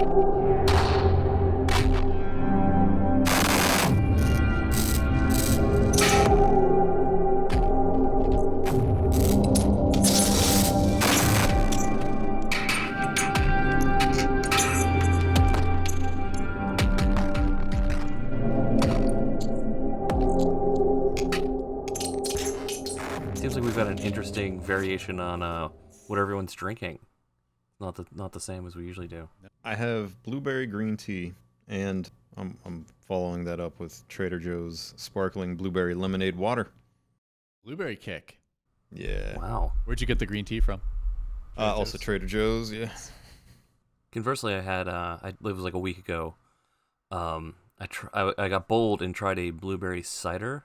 Seems like we've got an interesting variation on what everyone's drinking. Not the same as we usually do. I have blueberry green tea, and I'm following that up with Trader Joe's sparkling blueberry lemonade water. Blueberry kick. Yeah. Wow. Where'd you get the green tea from? Also Trader Joe's, yeah. Conversely, I had it was like a week ago. I got bold and tried a blueberry cider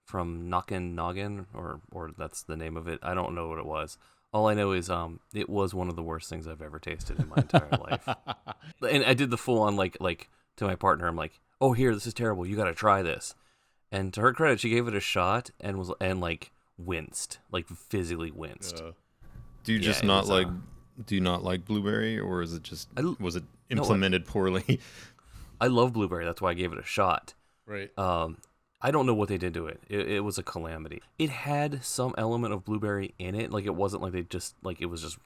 from Knockin' Noggin, or that's the name of it. I don't know what it was. All I know is it was one of the worst things I've ever tasted in my entire life. And I did the full on like to my partner. I'm like, oh, here, this is terrible. You got to try this. And to her credit, she gave it a shot and winced, like physically winced. Do you just not like? Do you not like blueberry, or is it just was it implemented poorly? I love blueberry. That's why I gave it a shot. Right. I don't know what they did to it. It was a calamity. It had some element of blueberry in it. Like, it wasn't like it was just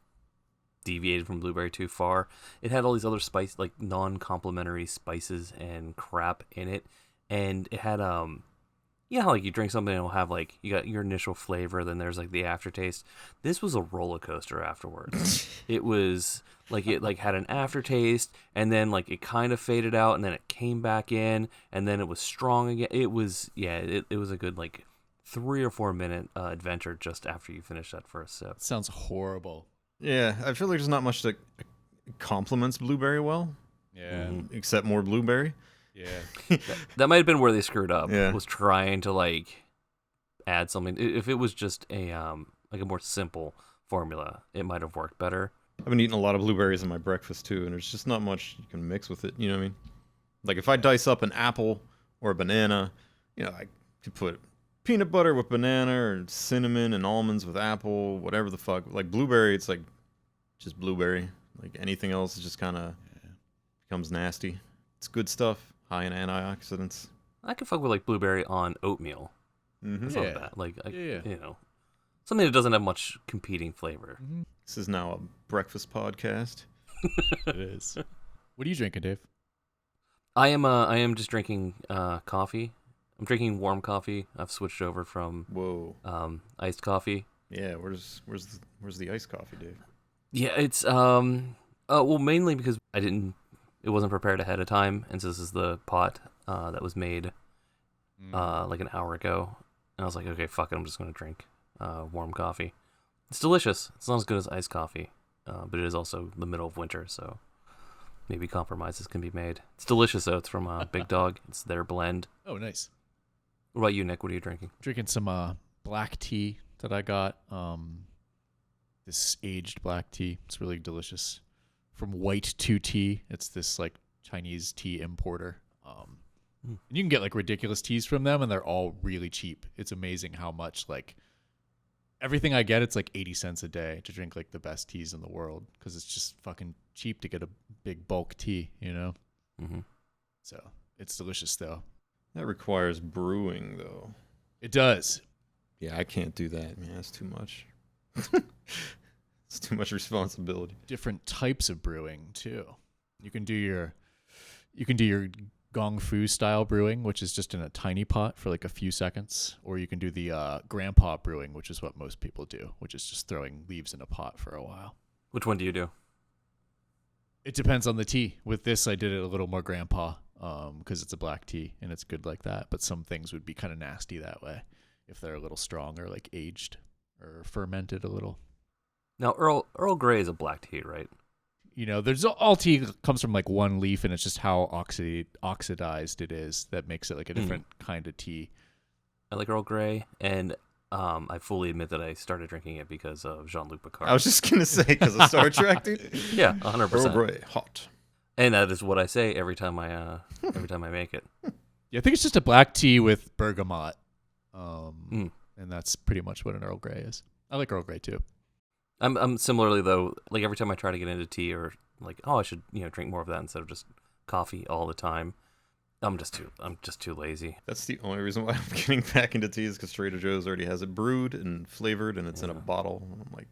deviated from blueberry too far. It had all these other like non-complementary spices and crap in it. And it had, you know how like you drink something and it'll have like, you got your initial flavor, then there's like the aftertaste. This was a roller coaster afterwards. It was like, it like had an aftertaste, and then like it kind of faded out, and then it came back in, and then it was strong again. It was, it was a good like 3 or 4 minute adventure just after you finish that first sip. It sounds horrible. Yeah, I feel like there's not much that complements blueberry well. Yeah. Except more blueberry. Yeah. That might have been where they screwed up. Yeah. Was trying to like add something. If it was just a like a more simple formula, it might have worked better. I've been eating a lot of blueberries in my breakfast too, and there's just not much you can mix with it. You know what I mean? Like if I dice up an apple or a banana, you know, I could put peanut butter with banana or cinnamon and almonds with apple, whatever the fuck. Like blueberry, it's like just blueberry. Like anything else, it just kind of becomes nasty. It's good stuff, high in antioxidants. I could fuck with like blueberry on oatmeal. Mm-hmm. Something like that. Like you know, something that doesn't have much competing flavor. Mm-hmm. This is now a breakfast podcast. It is. What are you drinking, Dave? I am just drinking coffee. I'm drinking warm coffee. I've switched over from iced coffee. Yeah, where's the iced coffee, Dave? Yeah, it's well, mainly because it wasn't prepared ahead of time, and so this is the pot that was made like an hour ago, and I was like, okay, fuck it, I'm just gonna drink warm coffee. It's delicious. It's not as good as iced coffee, but it is also the middle of winter, so maybe compromises can be made. It's delicious though. It's from Big Dog. It's their blend. Oh, nice. What about you, Nick? What are you drinking? Drinking some black tea that I got. This aged black tea. It's really delicious. From White 2 Tea. It's this like Chinese tea importer. And you can get like ridiculous teas from them, and they're all really cheap. It's amazing how much like everything I get, it's like 80 cents a day to drink like the best teas in the world, because it's just fucking cheap to get a big bulk tea, you know? Mm-hmm. So it's delicious though. That requires brewing though. It does. Yeah, I can't do that, man. That's too much. It's too much responsibility. Different types of brewing too. You can do your gong fu style brewing, which is just in a tiny pot for like a few seconds, or you can do the grandpa brewing, which is what most people do, which is just throwing leaves in a pot for a while. Which one do you do? It depends on the tea. With this, I did it a little more grandpa because it's a black tea and it's good like that. But some things would be kind of nasty that way if they're a little strong or like aged or fermented a little. Now, Earl Grey is a black tea, right? You know, there's all tea comes from like one leaf, and it's just how oxidized it is that makes it like a different kind of tea. I like Earl Grey, and I fully admit that I started drinking it because of Jean-Luc Picard. I was just gonna say because of Star Trek, dude. Yeah, 100%. Earl Grey, hot. And that is what I say every time I make it. Yeah, I think it's just a black tea with bergamot, and that's pretty much what an Earl Grey is. I like Earl Grey too. I'm similarly though. Like every time I try to get into tea, or like, oh, I should drink more of that instead of just coffee all the time. I'm just too lazy. That's the only reason why I'm getting back into tea is because Trader Joe's already has it brewed and flavored, and it's in a bottle. I'm like,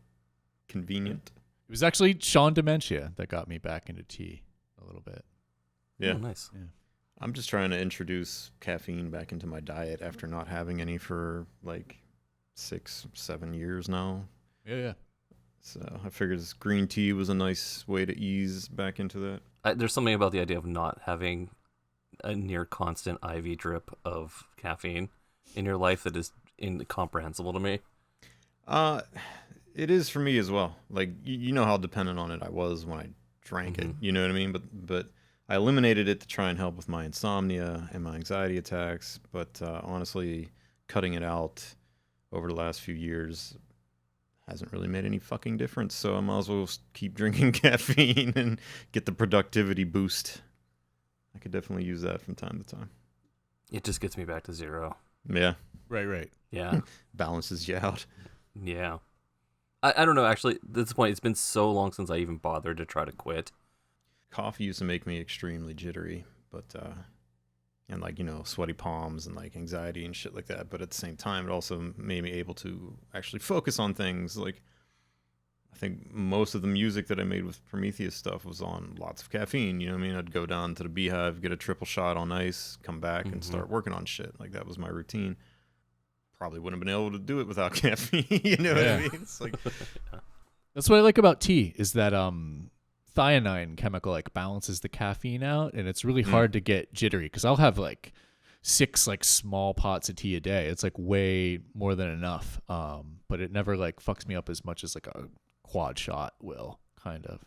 convenient. It was actually Sean Dementia that got me back into tea a little bit. Yeah. Oh, nice. Yeah. I'm just trying to introduce caffeine back into my diet after not having any for like 6-7 years now. Yeah. So I figured this green tea was a nice way to ease back into that. There's something about the idea of not having a near constant IV drip of caffeine in your life that is incomprehensible to me. It is for me as well. Like you know how dependent on it I was when I drank it. You know what I mean? But I eliminated it to try and help with my insomnia and my anxiety attacks. But honestly, cutting it out over the last few years hasn't really made any fucking difference. So I might as well keep drinking caffeine and get the productivity boost. I could definitely use that from time to time. It just gets me back to zero. Yeah. Right. Yeah. Balances you out. Yeah. I don't know, actually, at this point, it's been so long since I even bothered to try to quit. Coffee used to make me extremely jittery, but and like, sweaty palms and like anxiety and shit like that. But at the same time, it also made me able to actually focus on things. Like, I think most of the music that I made with Prometheus stuff was on lots of caffeine. You know what I mean? I'd go down to the Beehive, get a triple shot on ice, come back and start working on shit. Like, that was my routine. Probably wouldn't have been able to do it without caffeine. You know what I mean? It's like, That's what I like about tea is that thionine chemical like balances the caffeine out, and it's really hard to get jittery because I'll have like 6 like small pots of tea a day. It's like way more than enough. But it never like fucks me up as much as like a quad shot will, kind of.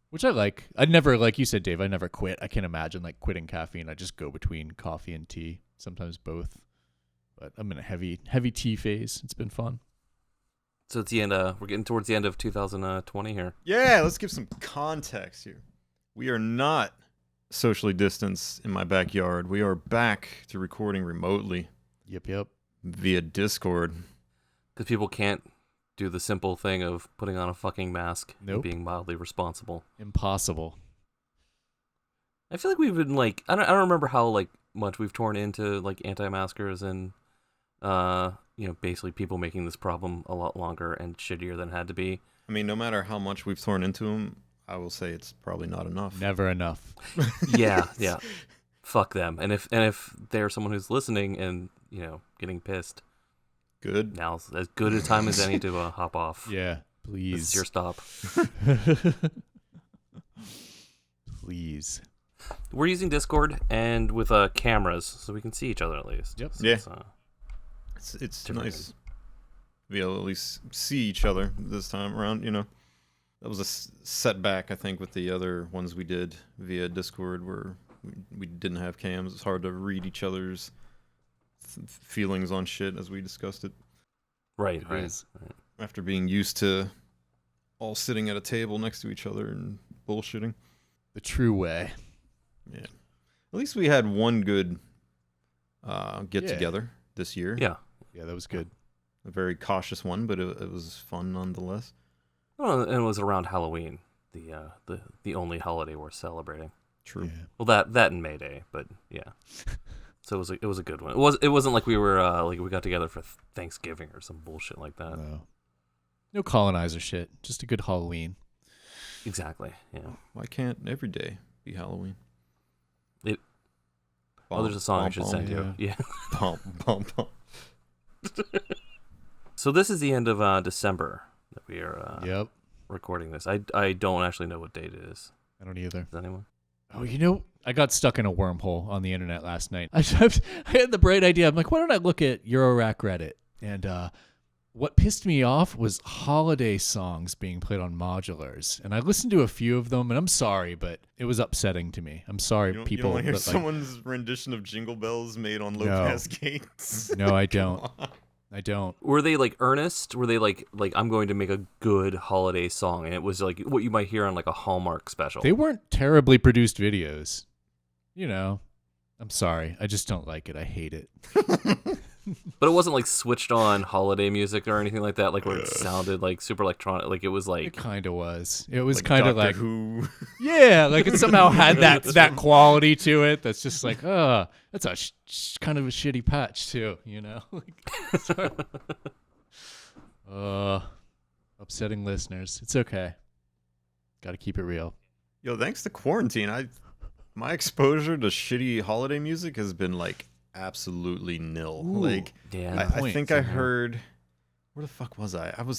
Which I like. I'd never, like you said, Dave, I never quit. I can't imagine like quitting caffeine. I just go between coffee and tea, sometimes both. But I'm in a heavy tea phase. It's been fun. So it's the end. We're getting towards the end of 2020 here. yeah, let's give some context here. We are not socially distanced in my backyard. We are back to recording remotely Yep. via Discord. Because people can't do the simple thing of putting on a fucking mask and Nope. being mildly responsible. Impossible. I feel like we've been like, I don't remember how like much we've torn into like anti-maskers and basically people making this problem a lot longer and shittier than it had to be. I mean, no matter how much we've torn into them, I will say it's probably not enough. Never enough. Yeah. Fuck them. And if they're someone who's listening and getting pissed, Good. now's as good a time as any to hop off. Yeah, This please. is your stop. Please. We're using Discord and with cameras, so we can see each other at least. Yep. So Yeah. It's different. nice to be able to at least see each other this time around. That was a setback, I think, with the other ones we did via Discord where we didn't have cams. It's hard to read each other's feelings on shit as we discussed it. Right. It is. After being used to all sitting at a table next to each other and bullshitting. The true way. Yeah. At least we had one good get together this year. Yeah. Yeah, that was good. A very cautious one, but it was fun nonetheless. Well, and it was around Halloween, the only holiday we're celebrating. True. Yeah. Well, that and May Day, but yeah. So it was a good one. It wasn't like we were like we got together for Thanksgiving or some bullshit like that. No colonizer shit. Just a good Halloween. Exactly. Yeah. Why can't every day be Halloween? Oh, there's a song I should send you. Yeah. Bum, bum, bum. So this is the end of December that we are Yep. recording this. I don't actually know what date it is. I don't either. Does anyone? Oh, I got stuck in a wormhole on the internet last night. I had the bright idea. I'm like, why don't I look at Eurorack Reddit? And what pissed me off was holiday songs being played on modulars. And I listened to a few of them, and I'm sorry, but it was upsetting to me. I'm sorry, You people. don't want to hear but, like, someone's rendition of Jingle Bells made on low-pass gates? no, I don't. I don't. Were they like earnest? Were they like I'm going to make a good holiday song, and it was like what you might hear on like a Hallmark special? They weren't terribly produced videos. I'm sorry. I just don't like it. I hate it. But it wasn't like switched on holiday music or anything like that, like where it sounded like super electronic. Like it was It like kind of was. It was Like kind of Doctor like Who. yeah, like it somehow had that quality to it. That's just like that's a kind of a shitty patch too, you know. Upsetting listeners. It's okay. Got to keep it real. Yo, thanks to quarantine, my exposure to shitty holiday music has been like absolutely nil. Ooh, like yeah. I think I heard, where the fuck was I? I think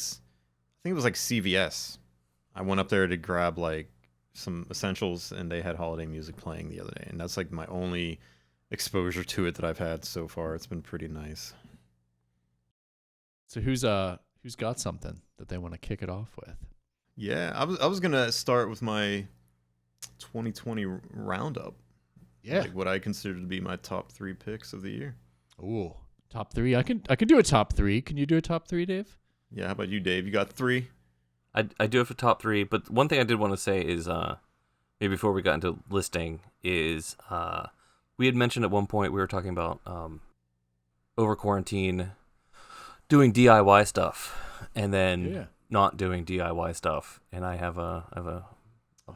it was like CVS. I went up there to grab like some essentials, and they had holiday music playing the other day, and that's like my only exposure to it that I've had so far. It's been pretty nice. So who's got something that they want to kick it off with? Yeah, I was gonna start with my 2020 roundup. Yeah. Like what I consider to be my top 3 picks of the year. Ooh, top 3. I can do a top 3. Can you do a top 3, Dave? Yeah, how about you, Dave? You got 3? I do have a top 3, but one thing I did want to say is maybe before we got into listing is we had mentioned at one point we were talking about over quarantine doing DIY stuff and then not doing DIY stuff, and I have a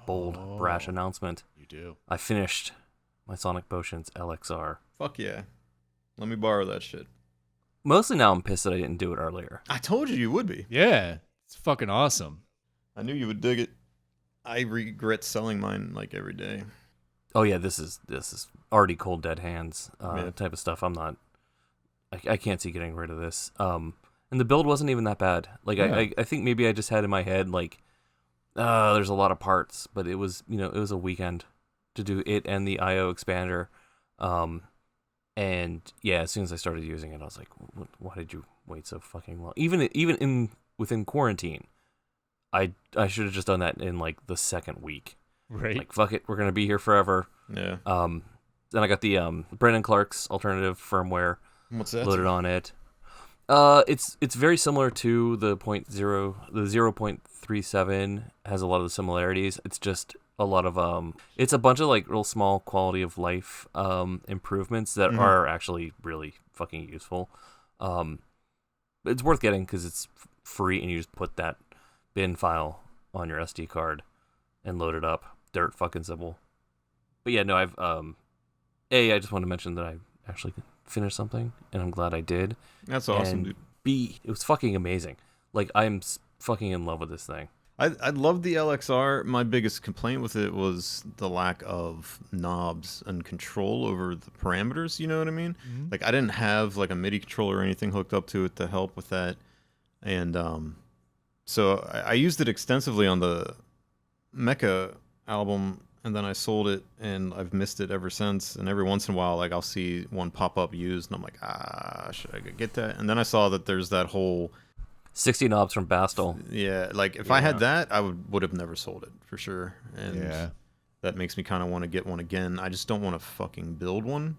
bold brash announcement. You do. I finished my Sonic Potions LXR. Fuck yeah. Let me borrow that shit. Mostly now I'm pissed that I didn't do it earlier. I told you would be. Yeah, it's fucking awesome. I knew you would dig it. I regret selling mine like every day. Oh yeah, this is already cold dead hands Yeah. type of stuff. I'm not. I can't see getting rid of this. And the build wasn't even that bad. Like Yeah. I think maybe I just had in my head like, there's a lot of parts, but it was it was a weekend to do it and the Io expander. And yeah, as soon as I started using it, I was like, why did you wait so fucking long? Even within quarantine, I should have just done that in like the second week. Right. Like fuck it, we're gonna be here forever. Yeah. Then I got the Brennan Clark's alternative firmware What's that? loaded on it. It's very similar to the 0.37 has a lot of the similarities. It's just a lot of it's a bunch of like real small quality of life improvements that are actually really fucking useful. It's worth getting because it's free and you just put that bin file on your SD card and load it up. Dirt fucking simple. But yeah, no, I just want to mention that I actually finished something, and I'm glad I did. That's awesome, And dude. B, it was fucking amazing. Like, I'm fucking in love with this thing. I love the LXR. My biggest complaint with it was the lack of knobs and control over the parameters, you know what I mean? Mm-hmm. Like, I didn't have, like, a MIDI controller or anything hooked up to it to help with that. And so I used it extensively on the Mecha album, and then I sold it, and I've missed it ever since. And every once in a while, like, I'll see one pop up used, and I'm like, should I get that? And then I saw that there's that whole 60 knobs from Bastel. yeah, like if I had that, I would have never sold it for sure. And Yeah. that makes me kind of want to get one again. I just don't want to fucking build one.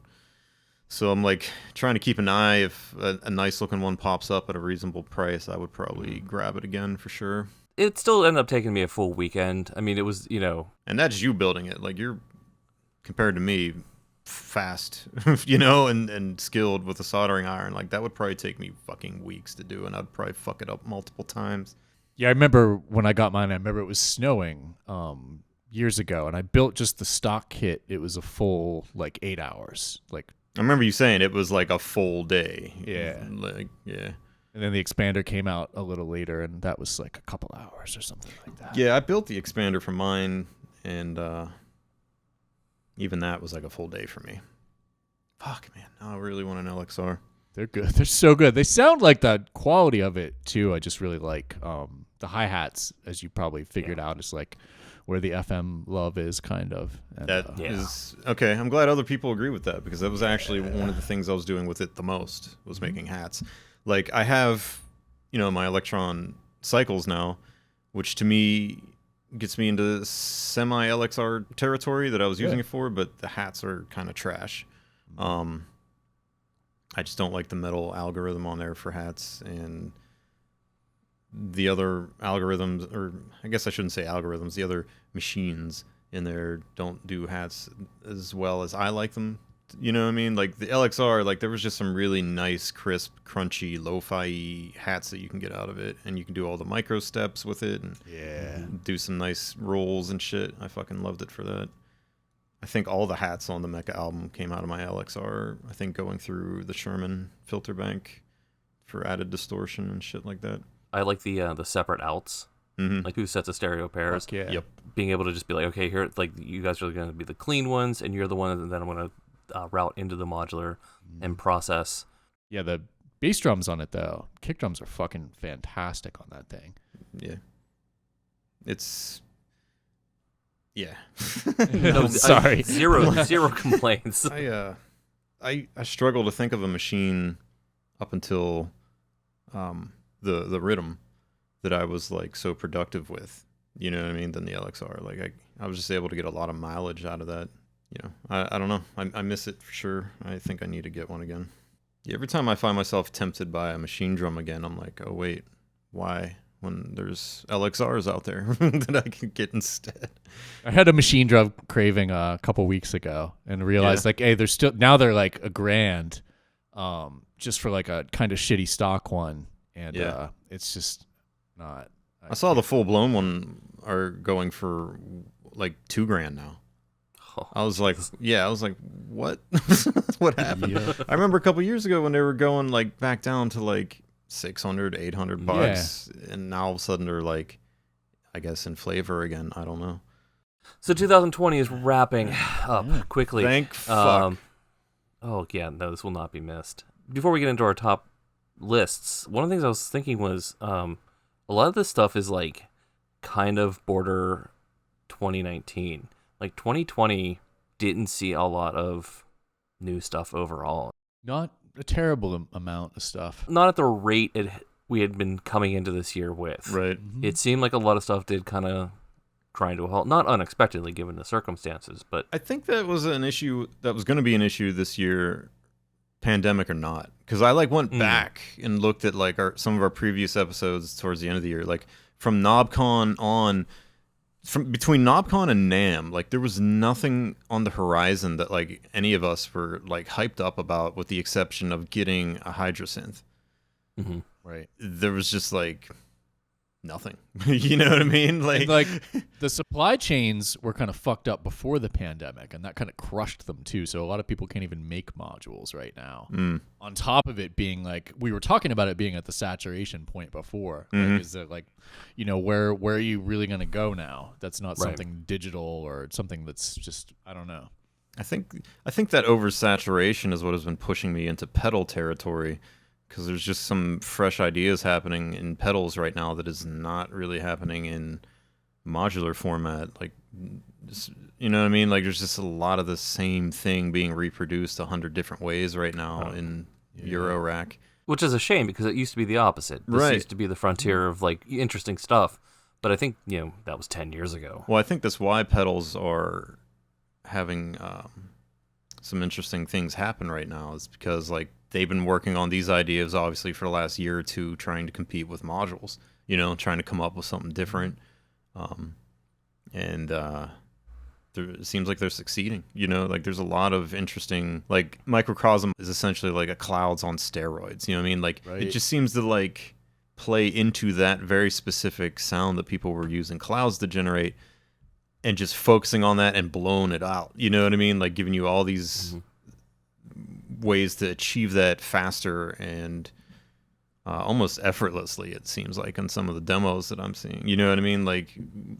So I'm like trying to keep an eye. If a nice looking one pops up at a reasonable price, I would probably grab it again for sure. It still ended up taking me a full weekend. I mean, it was, And that's you building it. Like you're compared to me, fast, and skilled with a soldering iron. Like that would probably take me fucking weeks to do, and I'd probably fuck it up multiple times. Yeah, I remember when I got mine, I remember it was snowing years ago, and I built just the stock kit. It was a full, 8 hours. I remember you saying it was like a full day. Yeah. Yeah. And then the expander came out a little later, and that was like a couple hours or something like that. Yeah, I built the expander for mine, and even that was like a full day for me. Fuck, man. Now I really want an LXR. They're good. They're so good. They sound like the quality of it, too. I just really like the hi-hats, as you probably figured out, is like where the FM love is, kind of. And, That is okay. I'm glad other people agree with that, because that was actually one of the things I was doing with it the most, was making hats. Like I have, my Electron cycles now, which to me gets me into semi LXR territory that I was using it for, but the hats are kind of trash. I just don't like the metal algorithm on there for hats, and the other algorithms, or I guess I shouldn't say algorithms, the other machines in there don't do hats as well as I like them. You know what I mean? Like the LXR, like there was just some really nice, crisp, crunchy, lo-fi hats that you can get out of it, and you can do all the micro steps with it, and do some nice rolls and shit. I fucking loved it for that. I think all the hats on the Mecha album came out of my LXR. I think going through the Sherman filter bank for added distortion and shit like that. I like the separate outs, like 2 sets of stereo pairs. Yeah. Yep. Being able to just be like, okay, here, like you guys are going to be the clean ones, and you're the one that I'm going to route into the modular and process. Yeah, the bass drums on it though, kick drums are fucking fantastic on that thing. Yeah. It's... Yeah. No, sorry. Zero complaints. I struggle to think of a machine up until the Rhythm that I was like so productive with, you know what I mean, than the LXR. Like I was just able to get a lot of mileage out of that. You know, I don't know. I miss it for sure. I think I need to get one again. Yeah, every time I find myself tempted by a machine drum again, I'm like, oh wait, why? When there's LXRs out there that I can get instead. I had a machine drum craving a couple weeks ago and realized like, hey, they're like $1,000, just for like a kind of shitty stock one, and it's just not. I saw the full blown one are going for like $2,000 now. I was like, what? What happened? Yeah. I remember a couple years ago when they were going like back down to like $600, $800, and now all of a sudden they're like, I guess in flavor again. I don't know. So 2020 is wrapping up quickly. Thank fuck. Oh yeah, no, this will not be missed. Before we get into our top lists, one of the things I was thinking was a lot of this stuff is like kind of border 2019. Like 2020 didn't see a lot of new stuff overall. Not a terrible amount of stuff. Not at the rate we had been coming into this year with. Right. Mm-hmm. It seemed like a lot of stuff did kind of grind to a halt. Not unexpectedly given the circumstances, but... I think that was an issue that was going to be an issue this year, pandemic or not. Because I like went back and looked at like some of our previous episodes towards the end of the year. Like from NobCon on... between NobCon and NAMM, like there was nothing on the horizon that like any of us were like hyped up about, with the exception of getting a Hydrosynth. Mm-hmm. Right. There was just like nothing. You know what I mean? Like the supply chains were kind of fucked up before the pandemic, and that kind of crushed them too. So a lot of people can't even make modules right now. On top of it being like, we were talking about it being at the saturation point before. Like, is it like, you know, where are you really going to go now? That's not something digital or something that's just, I don't know. I think that oversaturation is what has been pushing me into pedal territory, because there's just some fresh ideas happening in pedals right now that is not really happening in modular format. Like, just, you know what I mean? Like, there's just a lot of the same thing being reproduced 100 different ways right now in Eurorack. Which is a shame, because it used to be the opposite. This used to be the frontier of like interesting stuff. But I think, you know, that was 10 years ago. Well, I think that's why pedals are having some interesting things happen right now, is because like they've been working on these ideas obviously for the last year or two, trying to compete with modules, you know, trying to come up with something different. It seems like they're succeeding, you know, like there's a lot of interesting, like Microcosm is essentially like a clouds on steroids, you know what I mean? Like it just seems to like play into that very specific sound that people were using clouds to generate, and just focusing on that and blowing it out, you know what I mean? Like giving you all these ways to achieve that faster and almost effortlessly, it seems like, in some of the demos that I'm seeing, you know what I mean? Like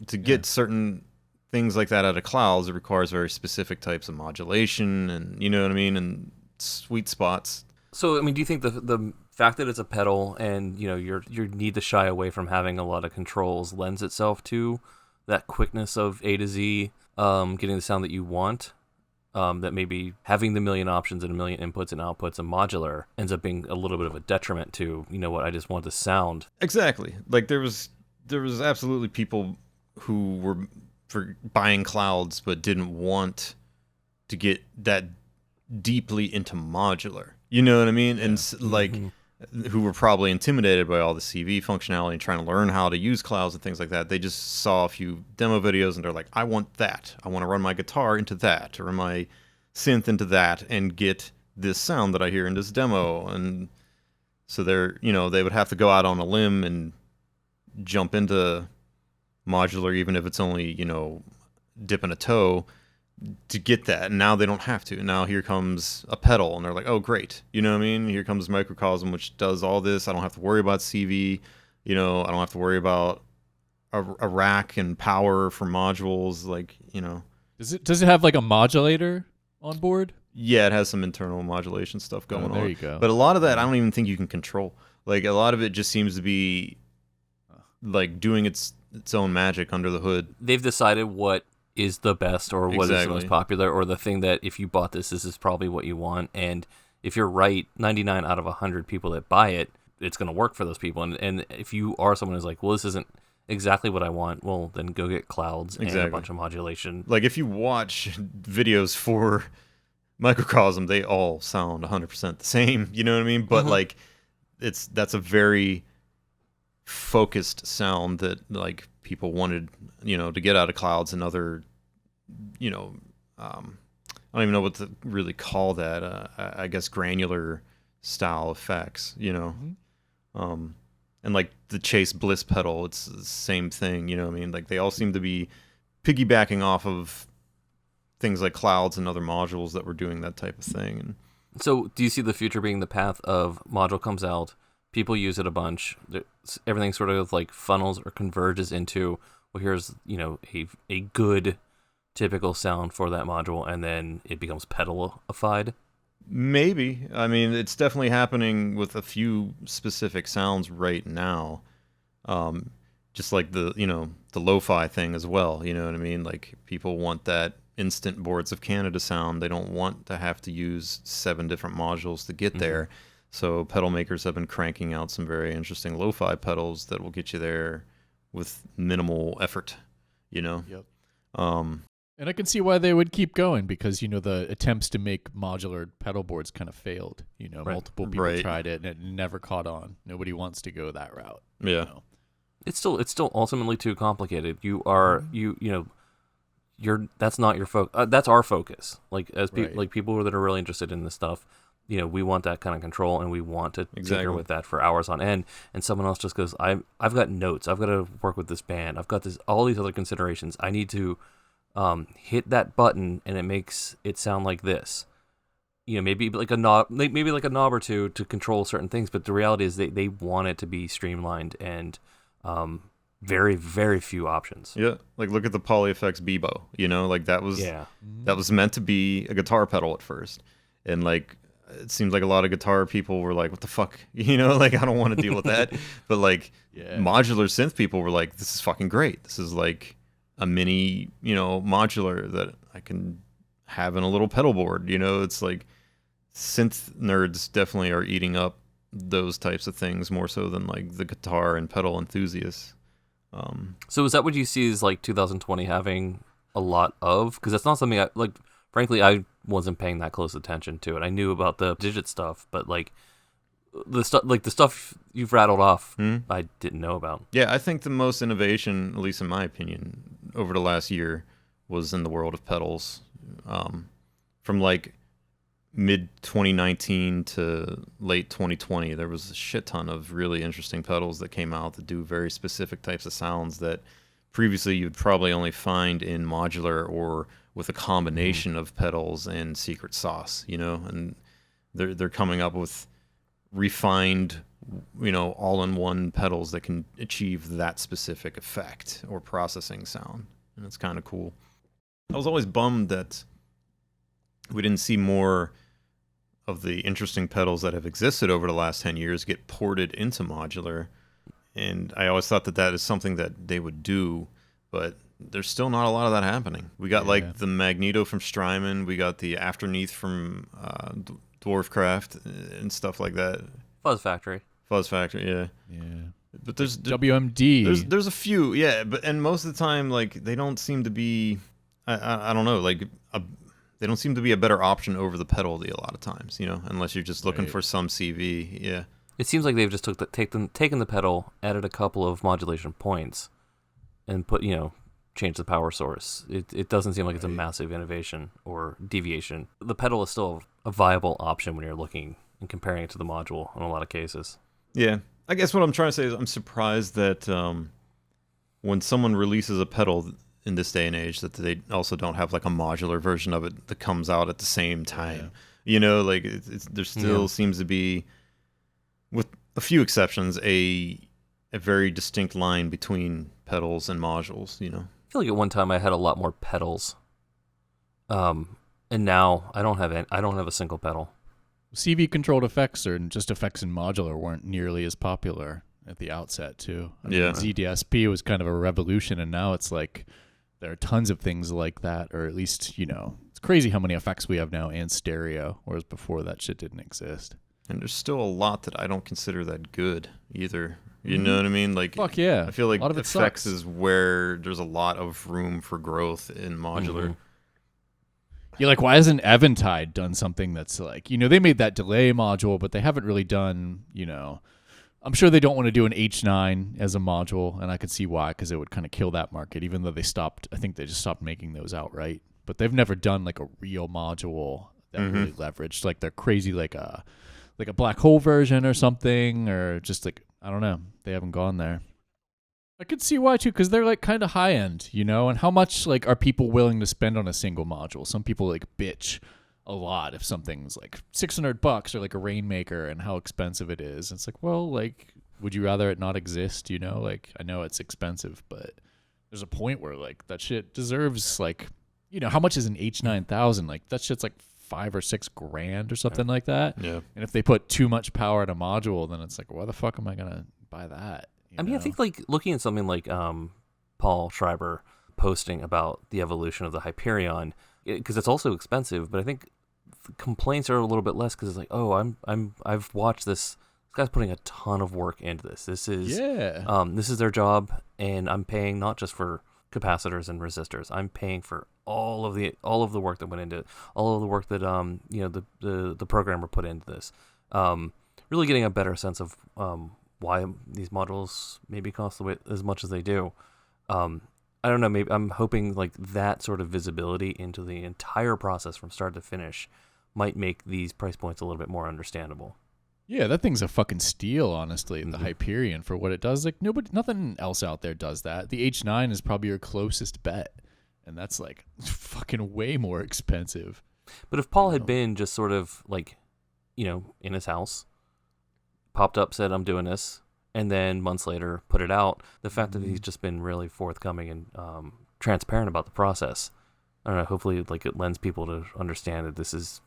to get certain things like that out of clouds, it requires very specific types of modulation, and you know what I mean, and sweet spots. So I mean, do you think the fact that it's a pedal and you know you need to shy away from having a lot of controls lends itself to that quickness of A to Z, getting the sound that you want? That maybe having the million options and a million inputs and outputs and modular ends up being a little bit of a detriment to, you know what, I just want the sound. Exactly. Like there was absolutely people who were for buying clouds but didn't want to get that deeply into modular. You know what I mean? And like who were probably intimidated by all the CV functionality and trying to learn how to use clouds and things like that. They just saw a few demo videos and they're like, I want that. I want to run my guitar into that, or my synth into that and get this sound that I hear in this demo. And so they would have to go out on a limb and jump into modular, even if it's only, dipping a toe to get that. And now they don't have to. Now here comes a pedal, and they're like, oh, great. You know what I mean? Here comes Microcosm, which does all this. I don't have to worry about CV. I don't have to worry about a rack and power for modules. Does it have like a modulator on board? Yeah, it has some internal modulation stuff going on. There you go. But a lot of that, I don't even think you can control. Like, a lot of it just seems to be like doing its own magic under the hood. They've decided what is the best, or what is the most Exactly. popular, or the thing that if you bought this is probably what you want. And if you're right, 99 out of 100 people that buy it, it's going to work for those people. And if you are someone who's like, well, this isn't exactly what I want, well, then go get clouds and a bunch of modulation. Like, if you watch videos for Microcosm, they all sound 100% the same. You know what I mean? But like, that's a very focused sound that like people wanted, to get out of clouds and other, I don't even know what to really call that. I guess granular style effects, and like the Chase Bliss pedal, it's the same thing. You know what I mean? Like, they all seem to be piggybacking off of things like clouds and other modules that were doing that type of thing. And So do you see the future being the path of module comes out, people use it a bunch, everything sort of like funnels or converges into, well, here's, a good typical sound for that module, and then it becomes pedalified? maybe. I mean, it's definitely happening with a few specific sounds right now. Just like the lo-fi thing as well. You know what I mean? Like, people want that instant Boards of Canada sound. They don't want to have to use 7 different modules to get there. So pedal makers have been cranking out some very interesting lo-fi pedals that will get you there with minimal effort. Yep. And I can see why they would keep going, because the attempts to make modular pedal boards kind of failed. Multiple people tried it and it never caught on. Nobody wants to go that route. Yeah. It's still ultimately too complicated. That's not your focus. That's our focus. Like, as like people that are really interested in this stuff, we want that kind of control, and we want to tinker with that for hours on end. And someone else just goes, I've got notes. I've got to work with this band. I've got all these other considerations. I need to hit that button, and it makes it sound like this. Maybe like a knob, or two to control certain things. But the reality is they want it to be streamlined and very, very few options. Yeah, like, look at the PolyFX Bebo. Like, that was meant to be a guitar pedal at first, and like, it seems like a lot of guitar people were like, what the fuck? Like, I don't want to deal with that. But like, modular synth people were like, this is fucking great. This is like a mini, modular that I can have in a little pedal board. It's like, synth nerds definitely are eating up those types of things more so than like the guitar and pedal enthusiasts. So is that what you see as like 2020 having a lot of? Because that's not something frankly, I wasn't paying that close attention to it. I knew about the digit stuff, but like the stuff you've rattled off, I didn't know about. Yeah, I think the most innovation, at least in my opinion, over the last year was in the world of pedals. From like mid 2019 to late 2020, there was a shit ton of really interesting pedals that came out that do very specific types of sounds that previously you'd probably only find in modular or with a combination of pedals and secret sauce, and they're coming up with refined, all-in-one pedals that can achieve that specific effect or processing sound, and it's kind of cool. I was always bummed that we didn't see more of the interesting pedals that have existed over the last 10 years get ported into modular, and I always thought that is something that they would do, but there's still not a lot of that happening. We got like the Magneto from Strymon, we got the Afterneath from Dwarfcraft and stuff like that. Fuzz Factory, yeah. But there's WMD. There's a few, and most of the time, like, they don't seem to be, I don't know, like they don't seem to be a better option over the pedal a lot of times, unless you're just looking for some CV. Yeah. It seems like they've just taken the pedal, added a couple of modulation points, and put change the power source. It doesn't seem like it's a massive innovation or deviation. The pedal is still a viable option when you're looking and comparing it to the module in a lot of cases. Yeah. I guess what I'm trying to say is I'm surprised that when someone releases a pedal in this day and age that they also don't have like a modular version of it that comes out at the same time. You know, like there still seems to be, with a few exceptions, a very distinct line between pedals and modules, you know. I feel like at one time I had a lot more pedals. And now I don't have a single pedal. CV controlled effects or just effects in modular weren't nearly as popular at the outset too. I mean, ZDSP was kind of a revolution, and now it's like there are tons of things like that, or at least, you know, it's crazy how many effects we have now and stereo, whereas before that shit didn't exist. And there's still a lot that I don't consider that good either. You know what I mean? Like, fuck yeah. I feel like a lot of it effects sucks. is where there's a lot of room for growth in modular. You're like, why hasn't Eventide done something that's like, you know, they made that delay module, but they haven't really done, you know, I'm sure they don't want to do an H9 as a module, and I could see why, because it would kind of kill that market, even though I think they just stopped making those outright. But they've never done like a real module that really leveraged, like they're crazy, like a black hole version or something, or just like, I don't know. They haven't gone there. I could see why too, because they're like kind of high end, you know, and how much like are people willing to spend on a single module? Some people like bitch a lot if something's like $600 or like a Rainmaker and how expensive it is. It's like, well, like, would you rather it not exist? You know, like, I know it's expensive, but there's a point where like that shit deserves, like, you know, how much is an H9000? Like that shit's like $5 or $6 grand or something like that. Yeah. And if they put too much power in a module, then it's like, why the fuck am I gonna buy that? I mean, I think like looking at something like Paul Schreiber posting about the evolution of the Hyperion, because it's also expensive, but I think the complaints are a little bit less because it's like, oh, I've watched this. This guy's putting a ton of work into this. This is this is their job, and I'm paying not just for capacitors and resistors. I'm paying for all of the work that went into it, all of the work that you know, the programmer put into this. Really getting a better sense of why these modules maybe cost as much as they do. I don't know, maybe I'm hoping like that sort of visibility into the entire process from start to finish might make these price points a little bit more understandable. Yeah, that thing's a fucking steal, honestly, the Hyperion, for what it does. Like, nothing else out there does that. The H9 is probably your closest bet, and that's like fucking way more expensive. But if Paul had been just sort of like, you know, in his house, popped up, said, I'm doing this, and then months later put it out, the fact that he's just been really forthcoming and transparent about the process, I don't know, hopefully like it lends people to understand that this is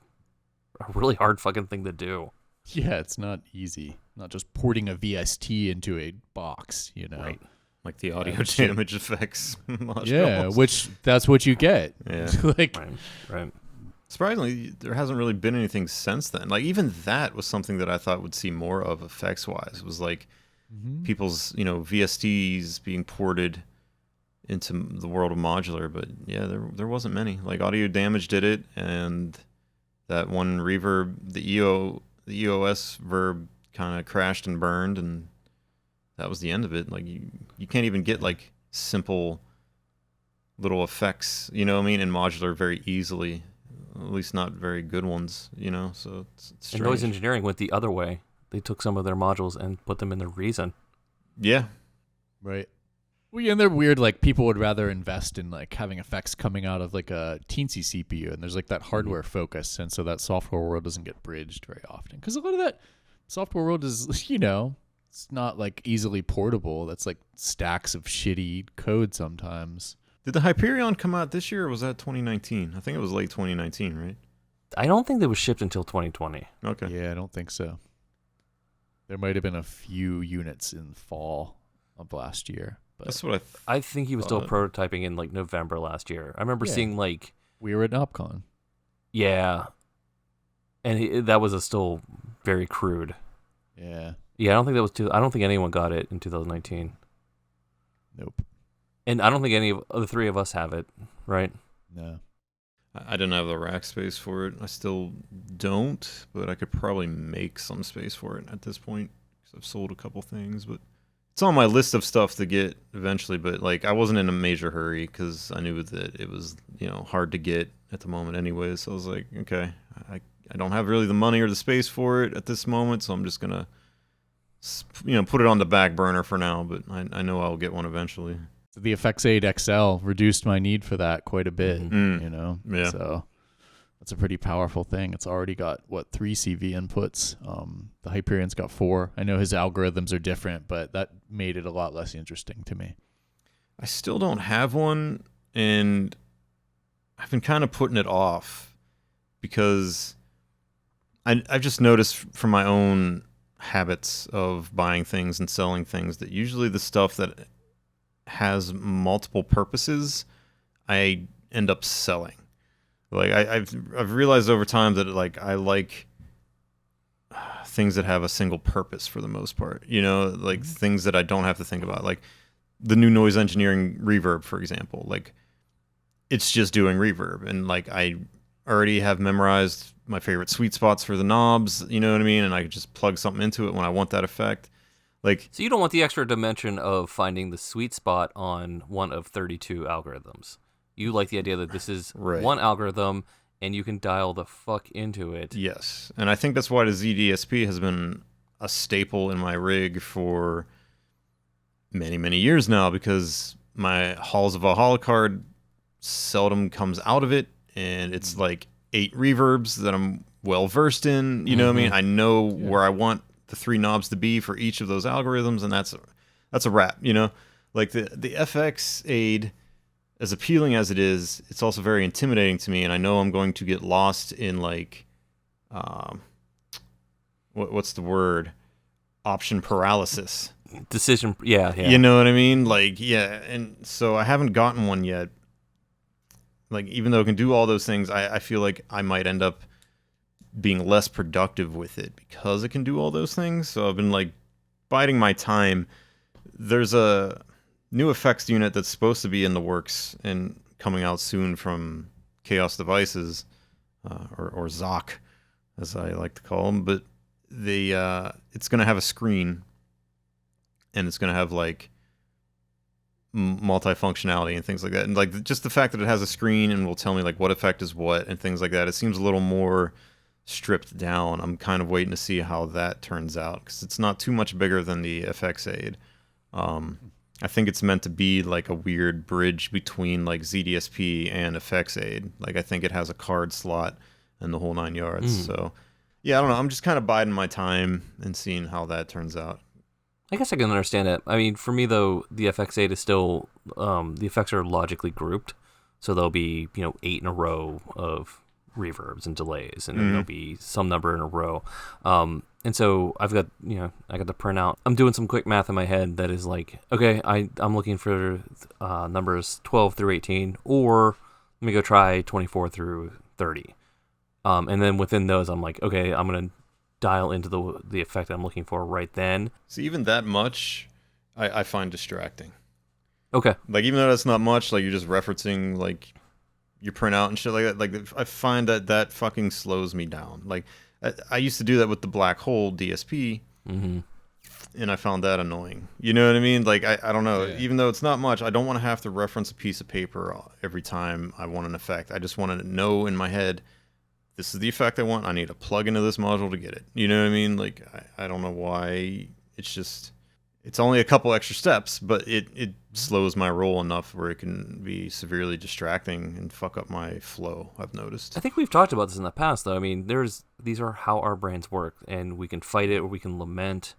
a really hard fucking thing to do. Yeah, it's not easy. Not just porting a VST into a box, you know. Right. Like the audio damage effects modules. Yeah, which that's what you get. Yeah. Like, right. Surprisingly, there hasn't really been anything since then. Like, even that was something that I thought would see more of effects-wise. It was like people's, you know, VSTs being ported into the world of modular. But yeah, there wasn't many. Like, Audio Damage did it, and that one reverb, the EOS verb kind of crashed and burned, and that was the end of it. Like, you can't even get like simple little effects, you know what I mean, in modular very easily. At least not very good ones, you know. So it's strange. And Noise Engineering went the other way. They took some of their modules and put them in the Reason. Yeah. Right. Well, yeah, and they're weird. Like, people would rather invest in like having effects coming out of like a teensy CPU, and there's like that hardware focus, and so that software world doesn't get bridged very often. Because a lot of that software world is, you know, it's not like easily portable. That's like stacks of shitty code sometimes. Did the Hyperion come out this year, or was that 2019? I think it was late 2019, right? I don't think they was shipped until 2020. Okay. Yeah, I don't think so. There might have been a few units in fall of last year. But That's what I think he was still prototyping in like November last year. I remember seeing like... We were at NopCon. Yeah. And that was still very crude. Yeah. Yeah, I don't think anyone got it in 2019. Nope. And I don't think any of the three of us have it, right? No. I didn't have the rack space for it. I still don't, but I could probably make some space for it at this point, because I've sold a couple things, but it's on my list of stuff to get eventually, but like I wasn't in a major hurry because I knew that it was, hard to get at the moment anyway. So I was like, okay, I don't have really the money or the space for it at this moment, so I'm just gonna, put it on the back burner for now. But I know I'll get one eventually. The FX8 XL reduced my need for that quite a bit, Yeah. So that's a pretty powerful thing. It's already got, 3 CV inputs. The Hyperion's got 4. I know his algorithms are different, but that made it a lot less interesting to me. I still don't have one, and I've been kind of putting it off because I've just noticed from my own habits of buying things and selling things that usually the stuff that has multiple purposes, I end up selling. Like I've realized over time that like I like things that have a single purpose for the most part. Like things that I don't have to think about. Like the new noise engineering reverb, for example. Like it's just doing reverb, and like I already have memorized my favorite sweet spots for the knobs. You know what I mean? And I could just plug something into it when I want that effect. Like, so you don't want the extra dimension of finding the sweet spot on one of 32 algorithms. You like the idea that this is one algorithm and you can dial the fuck into it. Yes. And I think that's why the ZDSP has been a staple in my rig for many, many years now, because my Halls of Valhalla card seldom comes out of it, and it's like 8 reverbs that I'm well versed in. You know what I mean? I know where I want the 3 knobs to be for each of those algorithms, and that's a wrap. Like the FX aid, as appealing as it is, it's also very intimidating to me, and I know I'm going to get lost in like, what's the word? Option paralysis. Decision, yeah. You know what I mean? Like, yeah, and so I haven't gotten one yet. Like, even though it can do all those things, I feel like I might end up being less productive with it because it can do all those things. So I've been like biding my time. There's a new effects unit that's supposed to be in the works and coming out soon from Chaos Devices, or ZOC, as I like to call them. But it's going to have a screen, and it's going to have like multifunctionality and things like that. And like just the fact that it has a screen and will tell me like what effect is what and things like that, it seems a little more stripped down. I'm kind of waiting to see how that turns out, because it's not too much bigger than the FX aid. I think it's meant to be like a weird bridge between like ZDSP and FX aid. Like I think it has a card slot and the whole 9 yards. So yeah, I don't know. I'm just kind of biding my time and seeing how that turns out. I guess I can understand it. I mean, for me though, the FX8 is still the effects are logically grouped, so there'll be 8 in a row of reverbs and delays, and then there'll be some number in a row. And so I've got I got the printout. I'm doing some quick math in my head that is like, okay, I'm looking for numbers 12 through 18, or let me go try 24 through 30. And then within those, I'm like, okay, I'm gonna dial into the effect I'm looking for right then. See, even that much, I find distracting. Okay. Like, even though that's not much, like, you're just referencing, like, your printout and shit like that, like, I find that fucking slows me down. Like, I used to do that with the black hole DSP, and I found that annoying. You know what I mean? Like, I don't know. Yeah. Even though it's not much, I don't want to have to reference a piece of paper every time I want an effect. I just want to know in my head, this is the effect I want. I need to plug into this module to get it. You know what I mean? Like, I don't know why. It's only a couple extra steps, but it slows my roll enough where it can be severely distracting and fuck up my flow, I've noticed. I think we've talked about this in the past, though. I mean, these are how our brains work, and we can fight it or we can lament,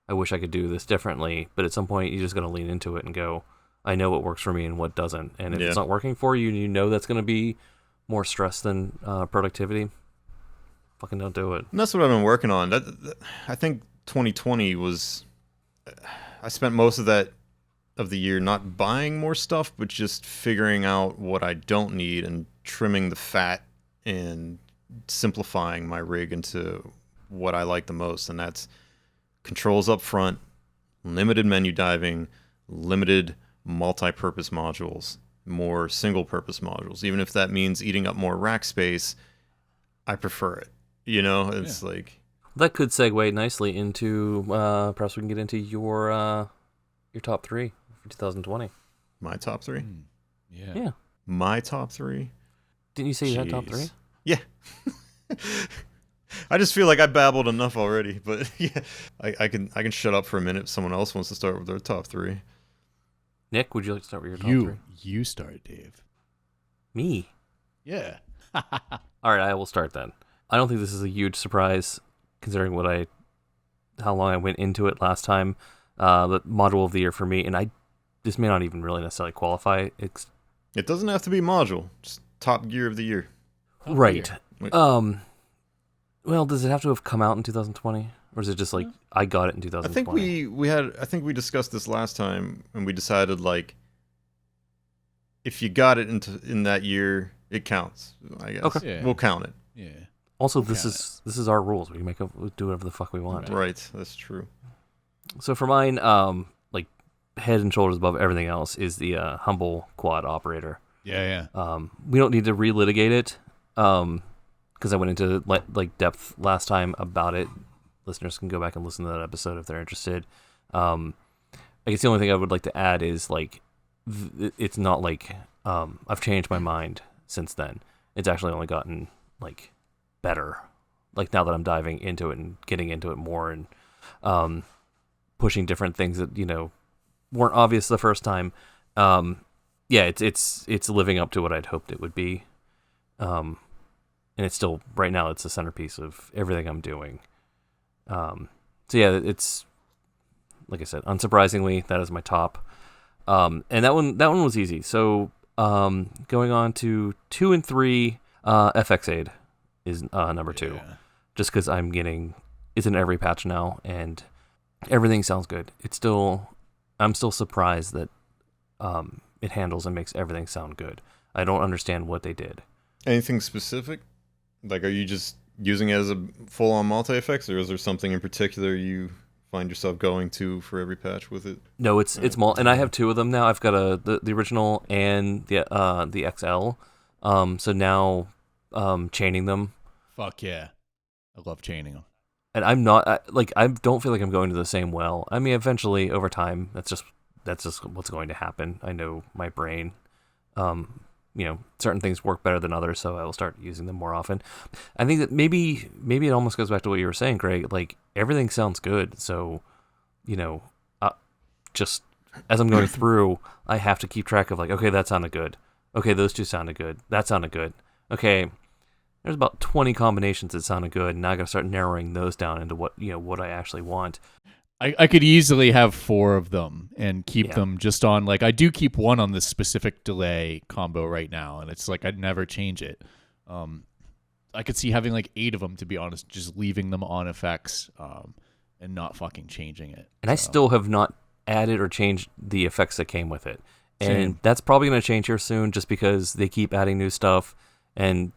I wish I could do this differently, but at some point you just got to lean into it and go, I know what works for me and what doesn't. And if it's not working for you and you know that's going to be more stress than productivity, fucking don't do it. And that's what I've been working on. I think 2020 was... I spent most of the year not buying more stuff, but just figuring out what I don't need and trimming the fat and simplifying my rig into what I like the most. And that's controls up front, limited menu diving, limited multi-purpose modules, more single-purpose modules. Even if that means eating up more rack space, I prefer it. It's like... That could segue nicely into, perhaps we can get into your Your top 3 for 2020. My top 3? Yeah. Yeah. My top 3? Didn't you say you had top 3? Jeez. Yeah. I just feel like I babbled enough already, but yeah, I can shut up for a minute if someone else wants to start with their top 3. Nick, would you like to start with your top 3? You start, Dave. Me? Yeah. All right, I will start then. I don't think this is a huge surprise, considering how long I went into it last time. The module of the year for me, and this may not even really necessarily qualify. It doesn't have to be module, just top gear of the year. Right. Wait. Well, does it have to have come out in 2020, or is it just like I got it in 2020? I think we discussed this last time, and we decided like if you got it in that year, it counts. I guess Okay. We'll count it. Yeah. Also, this is our rules. We can we do whatever the fuck we want. Right, that's true. So for mine, like head and shoulders above everything else is the humble quad operator. Yeah. We don't need to relitigate it, because I went into like depth last time about it. Listeners can go back and listen to that episode if they're interested. I guess the only thing I would like to add is like it's not like I've changed my mind since then. It's actually only gotten like better. Like now that I'm diving into it and getting into it more and pushing different things that weren't obvious the first time. Yeah, it's living up to what I'd hoped it would be. And it's still, right now, it's the centerpiece of everything I'm doing. So yeah, it's, like I said, unsurprisingly, that is my top. And that one was easy. So going on to 2 and 3, FX Aid is number 2. Yeah. Just because it's in every patch now, and everything sounds good. I'm still surprised that it handles and makes everything sound good. I don't understand what they did. Anything specific? Like, are you just using it as a full-on multi-effects, or is there something in particular you find yourself going to for every patch with it? No, it's and I have 2 of them now. I've got the original and the XL. So now chaining them. Fuck yeah. I love chaining them. And I'm not I don't feel like I'm going to the same well. I mean, eventually over time, that's just what's going to happen. I know my brain. Certain things work better than others, so I will start using them more often. I think that maybe it almost goes back to what you were saying, Greg. Like everything sounds good, so just as I'm going through, I have to keep track of like, okay, that sounded good. Okay, those 2 sounded good. That sounded good. Okay, there's about 20 combinations that sounded good, and now I got to start narrowing those down into what I actually want. I could easily have 4 of them and keep them just on, like, I do keep one on this specific delay combo right now, and it's like I'd never change it. I could see having like 8 of them, to be honest, just leaving them on effects and not fucking changing it. And I still have not added or changed the effects that came with it. And Same. that's probably going to change here soon, just because they keep adding new stuff. And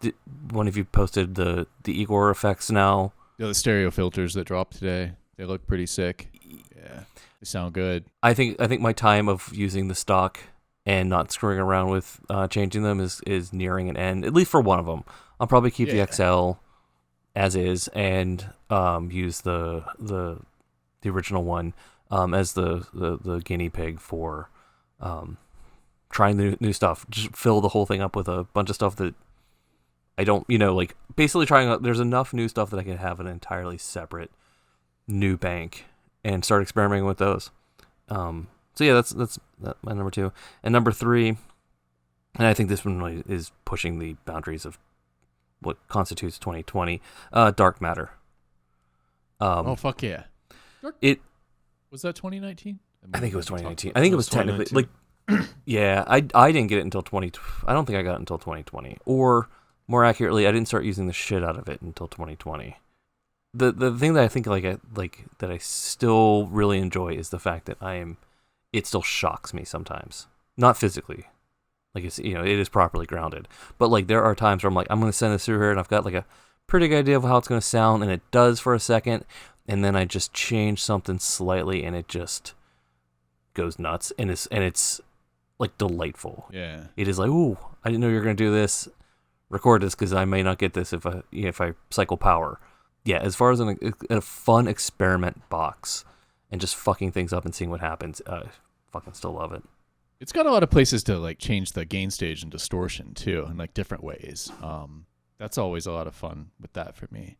one of you posted the Igor effects now. Yeah, the stereo filters that dropped today, they look pretty sick. Yeah, they sound good. I think my time of using the stock and not screwing around with changing them is nearing an end, at least for one of them. I'll probably keep the XL as is and use the original one as the guinea pig for trying the new stuff. Just fill the whole thing up with a bunch of stuff that I don't, like basically trying out. There's enough new stuff that I can have an entirely separate new bank and start experimenting with those. So yeah, that's my number 2. And number 3, and I think this one really is pushing the boundaries of what constitutes 2020. Dark matter. Oh fuck yeah! Was that 2019? I think it was 2019. I think it was technically like, yeah. I didn't get it until 20. I don't think I got it until 2020, or more accurately, I didn't start using the shit out of it until 2020. The thing that I think that I still really enjoy is the fact that it still shocks me sometimes, not physically, like it's it is properly grounded, but like there are times where I'm like, I'm gonna send this through here and I've got like a pretty good idea of how it's gonna sound, and it does for a second, and then I just change something slightly and it just goes nuts, and it's like delightful. Yeah, it is like, ooh, I didn't know you were gonna do this. Record this because I may not get this if I cycle power. Yeah, as far as a fun experiment box and just fucking things up and seeing what happens. Fucking still love it. It's got a lot of places to like change the gain stage and distortion too, in like different ways. That's always a lot of fun with that for me.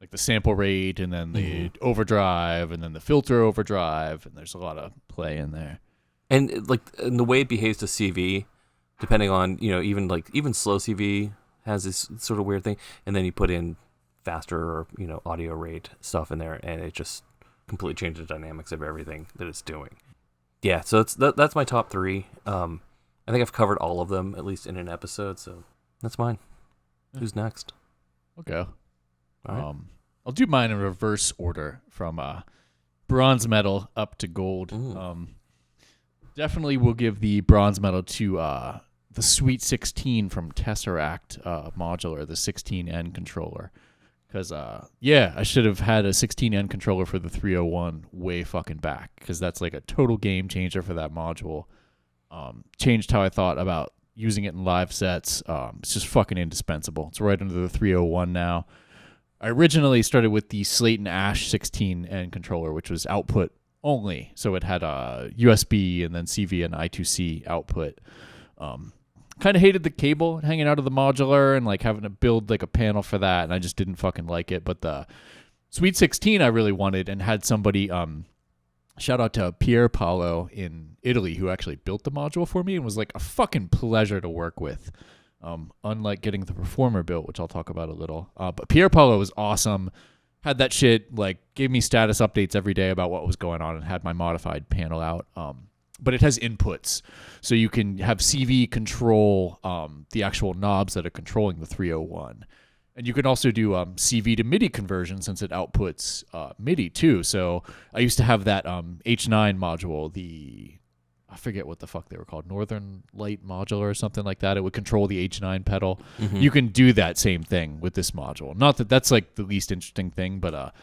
Like the sample rate, and then the overdrive, and then the filter overdrive, and there's a lot of play in there. And like and the way it behaves to CV, depending on even slow CV has this sort of weird thing, and then you put in faster or audio rate stuff in there, and it just completely changes the dynamics of everything that it's doing. Yeah, so that's my top 3. I think I've covered all of them at least in an episode, so that's mine. Yeah. Who's next? Okay. All right. I'll do mine in reverse order from bronze medal up to gold. Definitely will give the bronze medal to the Sweet 16 from Tesseract modular, the 16N controller. Because, I should have had a 16N controller for the 301 way fucking back. Because that's like a total game changer for that module. Changed how I thought about using it in live sets. It's just fucking indispensable. It's right under the 301 now. I originally started with the Slate and Ash 16N controller, which was output only. So it had a USB and then CV and I2C output. Kind of hated the cable hanging out of the modular and like having to build like a panel for that, and I just didn't fucking like it. But the Sweet 16 I really wanted, and had somebody shout out to Pier Paolo in Italy who actually built the module for me, and was like a fucking pleasure to work with. Unlike getting the Performer built, which I'll talk about a little. But Pier Paolo was awesome. Had that shit, like, gave me status updates every day about what was going on, and had my modified panel out. But it has inputs, so you can have CV control the actual knobs that are controlling the 301. And you can also do CV to MIDI conversion, since it outputs MIDI too. So I used to have that H9 module, I forget what the fuck they were called, Northern Light modular or something like that. It would control the H9 pedal. Mm-hmm. You can do that same thing with this module. Not that that's like the least interesting thing, but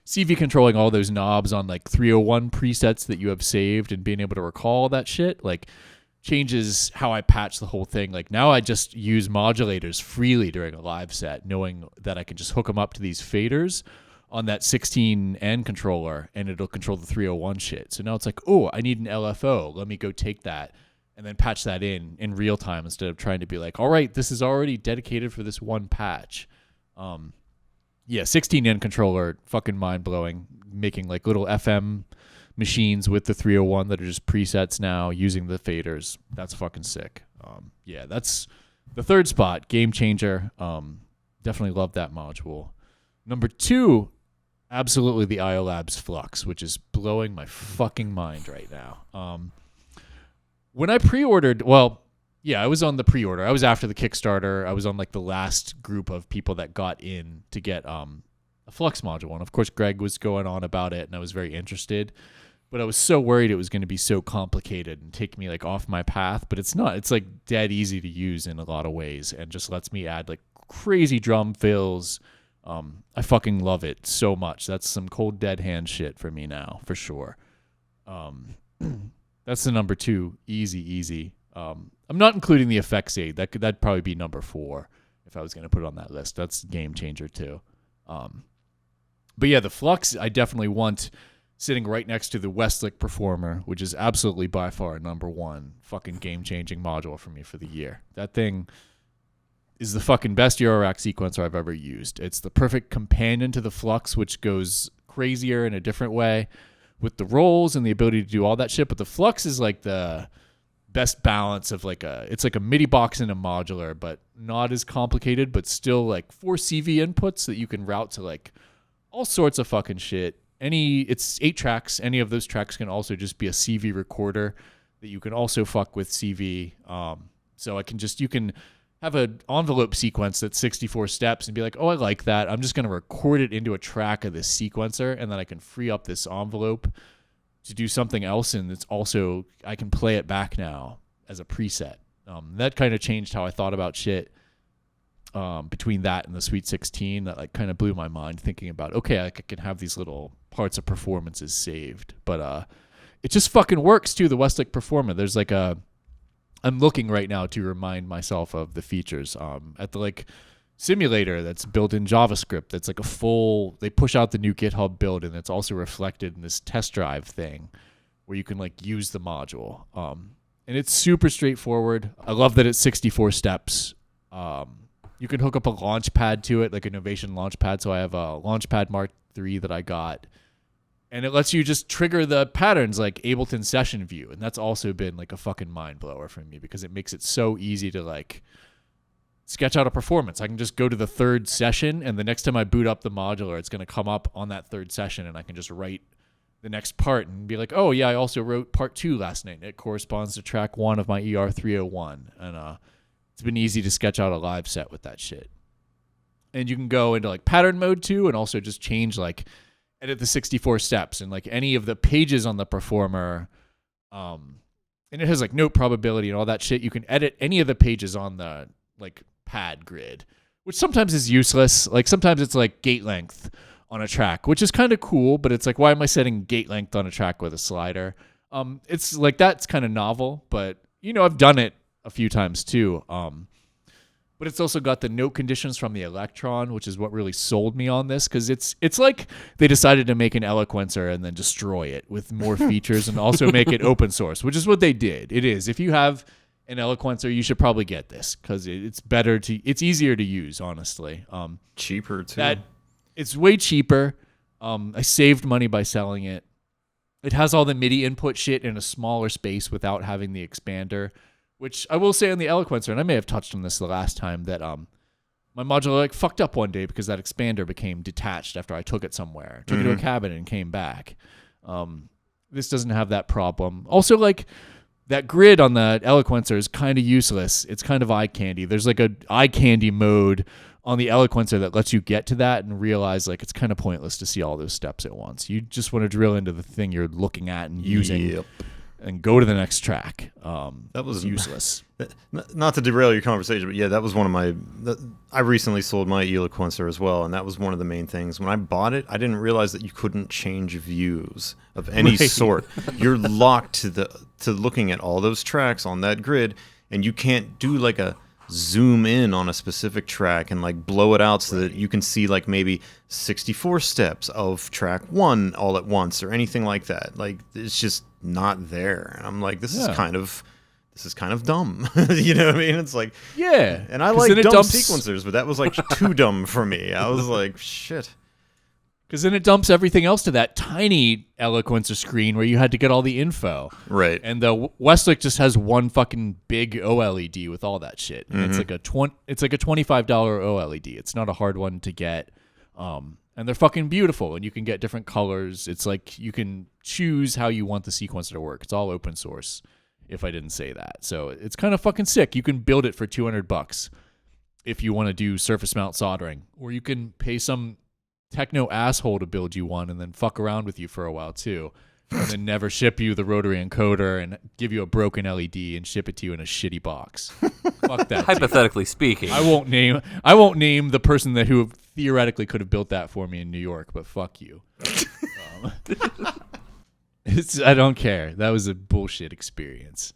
CV controlling all those knobs on like 301 presets that you have saved and being able to recall that shit, like, changes how I patch the whole thing. Like, now I just use modulators freely during a live set, knowing that I can just hook them up to these faders on that 16N controller, and it'll control the 301 shit. So now it's like, oh, I need an LFO. Let me go take that and then patch that in real time, instead of trying to be like, all right, this is already dedicated for this one patch. 16N controller, fucking mind-blowing. Making like little FM machines with the 301 that are just presets now, using the faders. That's fucking sick. That's the third spot. Game changer. Definitely love that module. Number 2, absolutely the Io Labs Flux, which is blowing my fucking mind right now. When I pre-ordered, I was on the pre-order. I was after the Kickstarter. I was on like the last group of people that got in to get a Flux module. And of course, Greg was going on about it, and I was very interested. But I was so worried it was going to be so complicated and take me like off my path. But it's not. It's like dead easy to use in a lot of ways, and just lets me add like crazy drum fills. I fucking love it so much. That's some cold dead hand shit for me now, for sure. That's the number 2. Easy. I'm not including the effects aid. That'd probably be number 4 if I was going to put it on that list. That's game changer too. But yeah, the Flux I definitely want sitting right next to the Westlicht Performer, which is absolutely by far number 1 fucking game-changing module for me for the year. That thing is the fucking best Eurorack sequencer I've ever used. It's the perfect companion to the Flux, which goes crazier in a different way with the rolls and the ability to do all that shit. But the Flux is like the best balance of it's like a MIDI box and a modular, but not as complicated, but still like 4 CV inputs that you can route to like all sorts of fucking shit. It's 8 tracks. Any of those tracks can also just be a CV recorder that you can also fuck with CV. So you can have an envelope sequence that's 64 steps and be like, oh, I like that. I'm just going to record it into a track of this sequencer, and then I can free up this envelope to do something else. And it's also, I can play it back now as a preset. That kind of changed how I thought about shit. Between that and the Sweet 16, that like kind of blew my mind, thinking about, okay, I can have these little parts of performances saved. But it just fucking works too, the Westlicht Performer. There's I'm looking right now to remind myself of the features. At the simulator that's built in JavaScript. That's like they push out the new GitHub build, and it's also reflected in this test drive thing where you can like use the module. And it's super straightforward. I love that it's 64 steps. You can hook up a launch pad to it, like an Innovation launch pad. So I have a Launchpad Mark III that I got. And it lets you just trigger the patterns like Ableton Session View. And that's also been like a fucking mind blower for me because it makes it so easy to like sketch out a performance. I can just go to the third session, and the next time I boot up the modular, it's going to come up on that third session, and I can just write the next part and be like, oh yeah, I also wrote part 2 last night. It corresponds to track 1 of my ER 301. And it's been easy to sketch out a live set with that shit. And you can go into like pattern mode too, and also just change like edit the 64 steps and like any of the pages on the performer. And it has like note probability and all that shit. You can edit any of the pages on the like pad grid, which sometimes is useless. Like sometimes it's like gate length on a track, which is kind of cool, but it's like, why am I setting gate length on a track with a slider? It's like, that's kind of novel, but you know, I've done it a few times too. But it's also got the note conditions from the Electron, which is what really sold me on this, because it's like they decided to make an Eloquencer and then destroy it with more features and also make it open source, which is what they did. It is. If you have an Eloquencer, you should probably get this because it's easier to use, honestly. Cheaper too. It's way cheaper. I saved money by selling it. It has all the MIDI input shit in a smaller space without having the expander. Which I will say on the Eloquencer, and I may have touched on this the last time, that my modular like fucked up one day because that expander became detached after I took it somewhere. Took it to a cabinet and came back. This doesn't have that problem. Also, like, that grid on the Eloquencer is kind of useless. It's kind of eye candy. There's like a eye candy mode on the Eloquencer that lets you get to that and realize like it's kind of pointless to see all those steps at once. You just want to drill into the thing you're looking at and using. Yep. And go to the next track. That was useless. Not to derail your conversation, but yeah, that was one of my. I recently sold my Eloquencer as well, and that was one of the main things. When I bought it, I didn't realize that you couldn't change views of any sort. You're locked to looking at all those tracks on that grid, and you can't do like a zoom in on a specific track and like blow it out so that you can see like maybe 64 steps of track 1 all at once or anything like that. Like it's just not there. And I'm like, this is kind of dumb. You know what I mean? It's like, yeah. And I like dumb sequencers, but that was like too dumb for me. I was like, shit. Because then it dumps everything else to that tiny Eloquencer screen where you had to get all the info. Right. And the Westlicht just has one fucking big OLED with all that shit. And it's like a $25 OLED. It's not a hard one to get. And they're fucking beautiful, and you can get different colors. It's like you can choose how you want the sequencer to work. It's all open source, if I didn't say that. So it's kind of fucking sick. You can build it for $200 if you want to do surface mount soldering, or you can pay some techno asshole to build you one and then fuck around with you for a while too, and then never ship you the rotary encoder and give you a broken LED and ship it to you in a shitty box. Fuck that. Hypothetically speaking, I won't name the person who theoretically could have built that for me in New York, but fuck you. I don't care. That was a bullshit experience.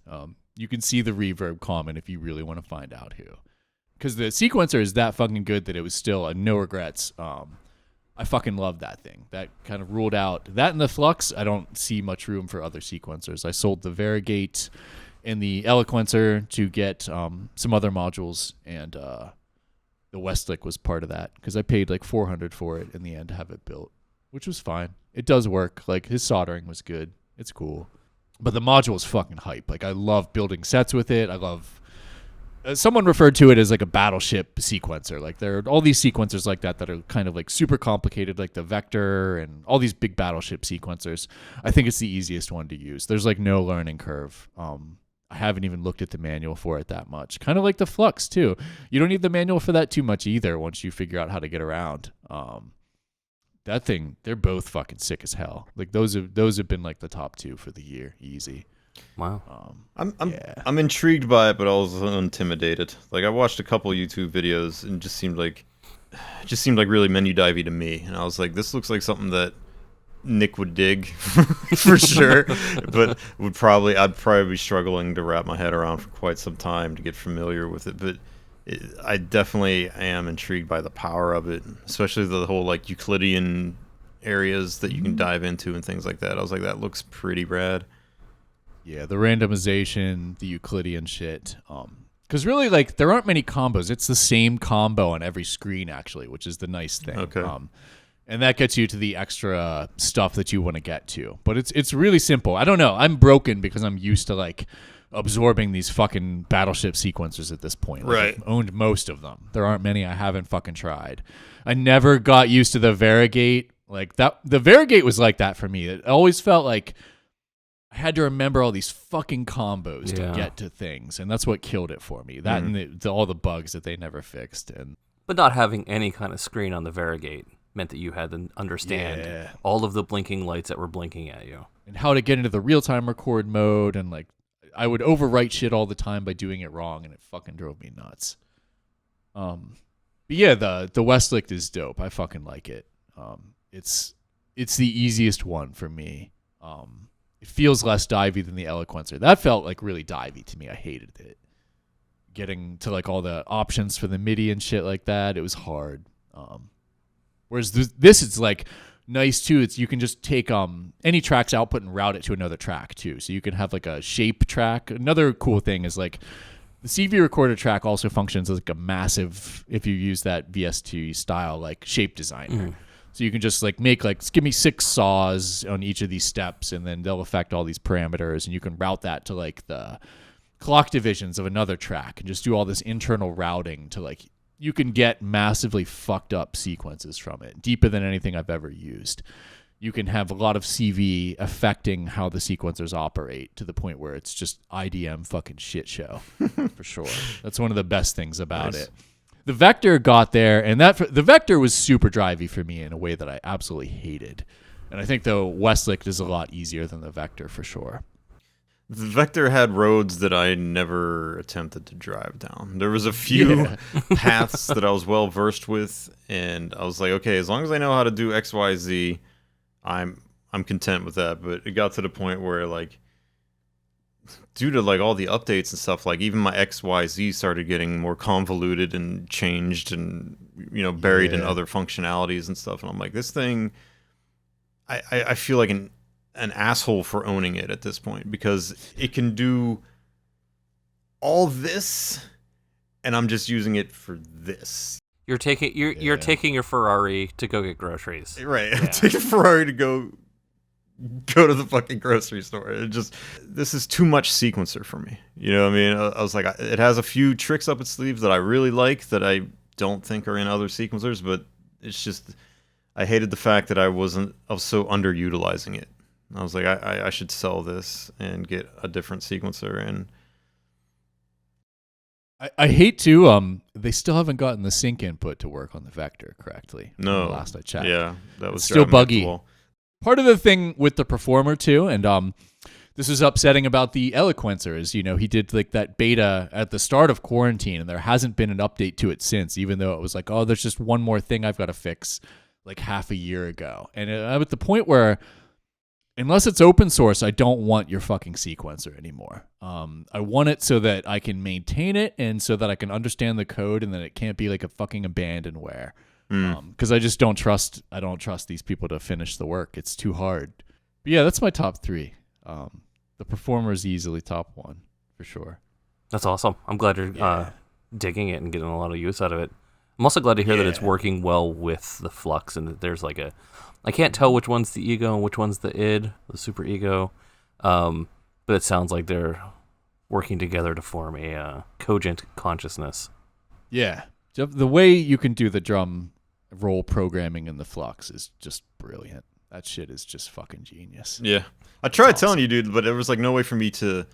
You can see the reverb comment if you really want to find out who, because the sequencer is that fucking good that it was still a no regrets. I fucking love that thing. That kind of ruled out that and the Flux. I don't see much room for other sequencers. I sold the Varigate and the Eloquencer to get some other modules, and the Westlicht was part of that because I paid like $400 for it in the end to have it built, which was fine. It does work. Like his soldering was good. It's cool, but the module is fucking hype. Like I love building sets with it. I love. Someone referred to it as like a battleship sequencer. Like there are all these sequencers like that are kind of like super complicated, like the Vector and all these big battleship sequencers. I think it's the easiest one to use. There's like no learning curve. I haven't even looked at the manual for it that much. Kind of like the Flux too. You don't need the manual for that too much either once you figure out how to get around. That thing, they're both fucking sick as hell. Like those have been like the top 2 for the year, easy. Wow. I'm intrigued by it, but also intimidated. Like I watched a couple YouTube videos and it just seemed like really menu divey to me. And I was like, this looks like something that Nick would dig for sure, but I'd probably be struggling to wrap my head around for quite some time to get familiar with it. But I definitely am intrigued by the power of it, especially the whole like Euclidean areas that you can dive into and things like that. I was like, that looks pretty rad. Yeah, the randomization, the Euclidean shit. Because really, like, there aren't many combos. It's the same combo on every screen, actually, which is the nice thing. Okay. And that gets you to the extra stuff that you want to get to. But it's really simple. I don't know. I'm broken because I'm used to, like, absorbing these fucking battleship sequencers at this point. Like, Right. I've owned most of them. There aren't many I haven't fucking tried. I never got used to the Varigate. Like, that. The Varigate was like that for me. It always felt like I had to remember all these fucking combos to get to things, and that's what killed it for me. That and all the bugs that they never fixed. But not having any kind of screen on the Varigate meant that you had to understand all of the blinking lights that were blinking at you. And how to get into the real-time record mode, and like I would overwrite shit all the time by doing it wrong, and it fucking drove me nuts. But yeah, the Westlicht is dope. I fucking like it. It's the easiest one for me. It feels less divey than the Eloquencer. That felt like really divey to me. I hated it. Getting to like all the options for the MIDI and shit like that, it was hard. Whereas this is like nice too. You can just take any track's output and route it to another track too. So you can have like a shape track. Another cool thing is like the CV recorder track also functions as like a massive, if you use that VST style, like shape designer. So you can just like make like, give me 6 saws on each of these steps, and then they'll affect all these parameters, and you can route that to like the clock divisions of another track and just do all this internal routing to like, you can get massively fucked up sequences from it, deeper than anything I've ever used. You can have a lot of CV affecting how the sequencers operate to the point where it's just IDM fucking shit show for sure. That's one of the best things about it. The Vector got there, and the Vector was super drivey for me in a way that I absolutely hated. And I think, though, Westlicht is a lot easier than the Vector for sure. The Vector had roads that I never attempted to drive down. There was a few paths that I was well versed with, and I was like, okay, as long as I know how to do X, Y, Z, I'm content with that. But it got to the point where, like, due to like all the updates and stuff, like even my XYZ started getting more convoluted and changed and buried in other functionalities and stuff. And I'm like, this thing, I feel like an asshole for owning it at this point, because it can do all this and I'm just using it for this. You're taking your Ferrari to go get groceries. Right. Yeah. Take a Ferrari to go to the fucking grocery store. This is too much sequencer for me. You know what I mean? I was like, it has a few tricks up its sleeves that I really like that I don't think are in other sequencers, but it's just, I hated the fact that I was so underutilizing it. I was like, I should sell this and get a different sequencer. And I hate to, they still haven't gotten the sync input to work on the Vector correctly. No. The last I checked. Yeah, that was still buggy. Part of the thing with the Performer too, and this is upsetting about the Eloquencer, is he did like that beta at the start of quarantine, and there hasn't been an update to it since, even though it was like, oh, there's just one more thing I've got to fix like half a year ago. And I'm at the point where, unless it's open source, I don't want your fucking sequencer anymore. I want it so that I can maintain it and so that I can understand the code, and that it can't be like a fucking abandonware. Because I just don't trust these people to finish the work. It's too hard. But yeah, that's my top 3. The Performer is easily top 1 for sure. That's awesome. I'm glad you're digging it and getting a lot of use out of it. I'm also glad to hear that it's working well with the Flux, and that there's like I can't tell which one's the ego and which one's the id, the super ego, but it sounds like they're working together to form a cogent consciousness. Yeah, the way you can do the drum roll programming in the Flux is just brilliant. That shit is just fucking genius. Yeah. I tried telling you, dude, but there was like no way for me to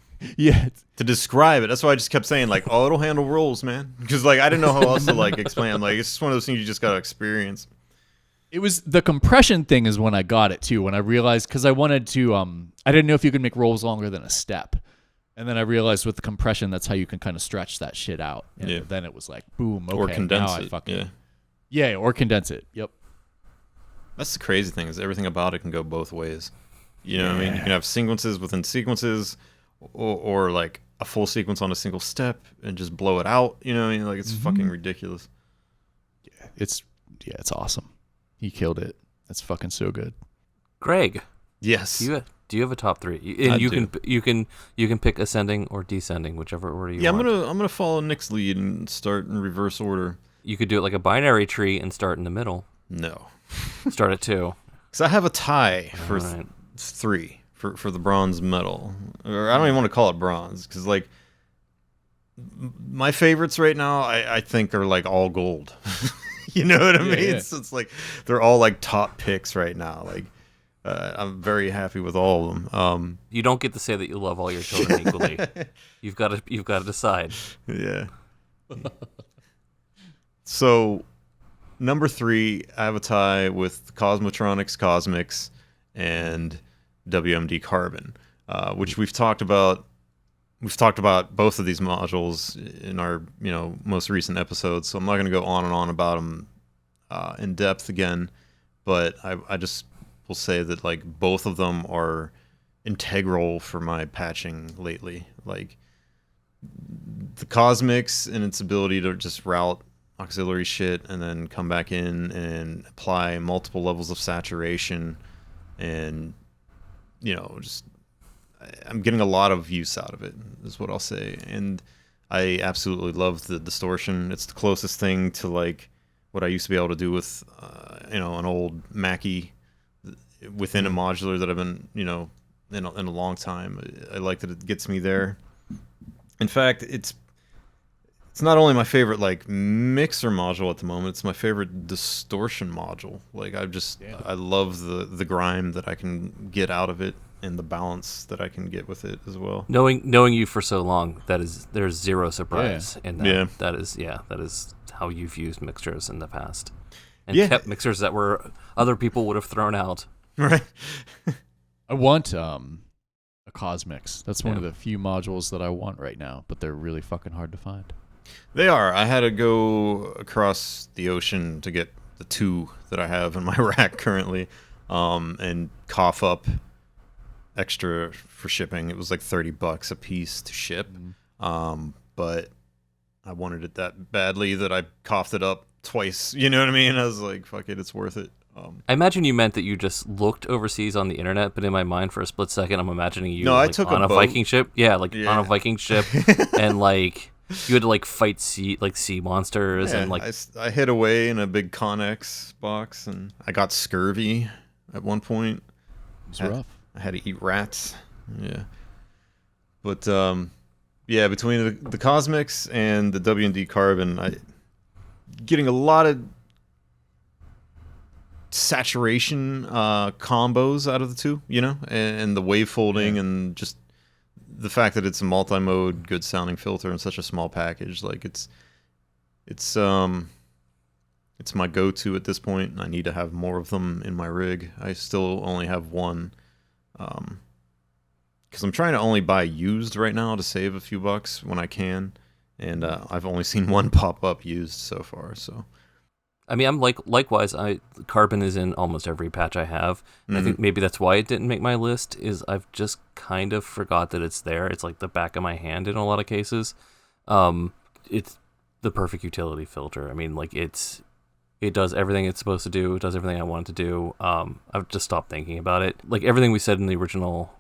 describe it. That's why I just kept saying like, oh, it'll handle rolls, man. Because like I didn't know how else to like explain. Like it's just one of those things you just gotta experience. It was the compression thing is when I got it too, when I realized, because I wanted to I didn't know if you could make rolls longer than a step. And then I realized with the compression, that's how you can kind of stretch that shit out. And then it was like, boom, okay, or condense now it. I fucking Yeah, or condense it. Yep. That's the crazy thing, is everything about it can go both ways. You know what I mean? You can have sequences within sequences, or like a full sequence on a single step and just blow it out. You know what I mean? Like, it's fucking ridiculous. Yeah, it's awesome. He killed it. That's fucking so good. Greg, Yes. do you have a top 3? And I you do. you can pick ascending or descending, whichever order you want. I'm gonna follow Nick's lead and start in reverse order. You could do it like a binary tree and start in the middle. No. Start at 2. Because I have a tie for All right. 3 for the bronze medal. Or I don't even want to call it bronze because, like, my favorites right now, I think are like all gold. You know what I mean? Yeah. So it's like they're all like top picks right now. Like, I'm very happy with all of them. You don't get to say that you love all your children equally. You've got to decide. Yeah. So, number 3, I have a tie with Cosmotronics Cosmics and WMD Carbon, which we've talked about. We've talked about both of these modules in our most recent episodes, so I'm not going to go on and on about them in depth again. But I just will say that, like, both of them are integral for my patching lately. Like, the Cosmics and its ability to just route auxiliary shit and then come back in and apply multiple levels of saturation, and just I'm getting a lot of use out of it, is what I'll say. And I absolutely love the distortion. It's the closest thing to, like, what I used to be able to do with an old Mackie within a modular that I've been in a long time. I like that it gets me there. In fact, it's not only my favorite, like, mixer module at the moment, it's my favorite distortion module. Like, I love the grime that I can get out of it and the balance that I can get with it as well. Knowing you for so long, there's zero surprise in that. Yeah. That is how you've used mixers in the past. And Yeah. kept mixers that were other people would have thrown out. Right. I want a Cosmix. That's one Yeah. of the few modules that I want right now, but they're really fucking hard to find. They are. I had to go across the ocean to get the 2 that I have in my rack currently, and cough up extra for shipping. It was like $30 a piece to ship. But I wanted it that badly that I coughed it up twice. You know what I mean? I was like, fuck it, it's worth it. I imagine you meant that you just looked overseas on the internet, but in my mind for a split second, I'm imagining you I took on a a boat. Viking ship. Yeah, on Yeah. a Viking ship, and like you had to like fight sea monsters Yeah, and like I hid away in a big Connex box, and I got scurvy at one point. It's rough. I had to eat rats. Yeah. But yeah, between the Cosmics and the W&D Carbon, I getting a lot of saturation combos out of the 2, and the wave folding and just the fact that it's a multi-mode good sounding filter in such a small package. Like, it's my go-to at this point, and I need to have more of them in my rig. I still only have one, because I'm trying to only buy used right now to save a few bucks when I can, and I've only seen one pop up used so far. So I mean, I'm likewise. Carbon is in almost every patch I have. And I think maybe that's why it didn't make my list. Is I've just kind of forgot that it's there. It's like the back of my hand in a lot of cases. It's the perfect utility filter. I mean, like it does everything it's supposed to do. It does everything I want it to do. I've just stopped thinking about it. Like everything we said in the original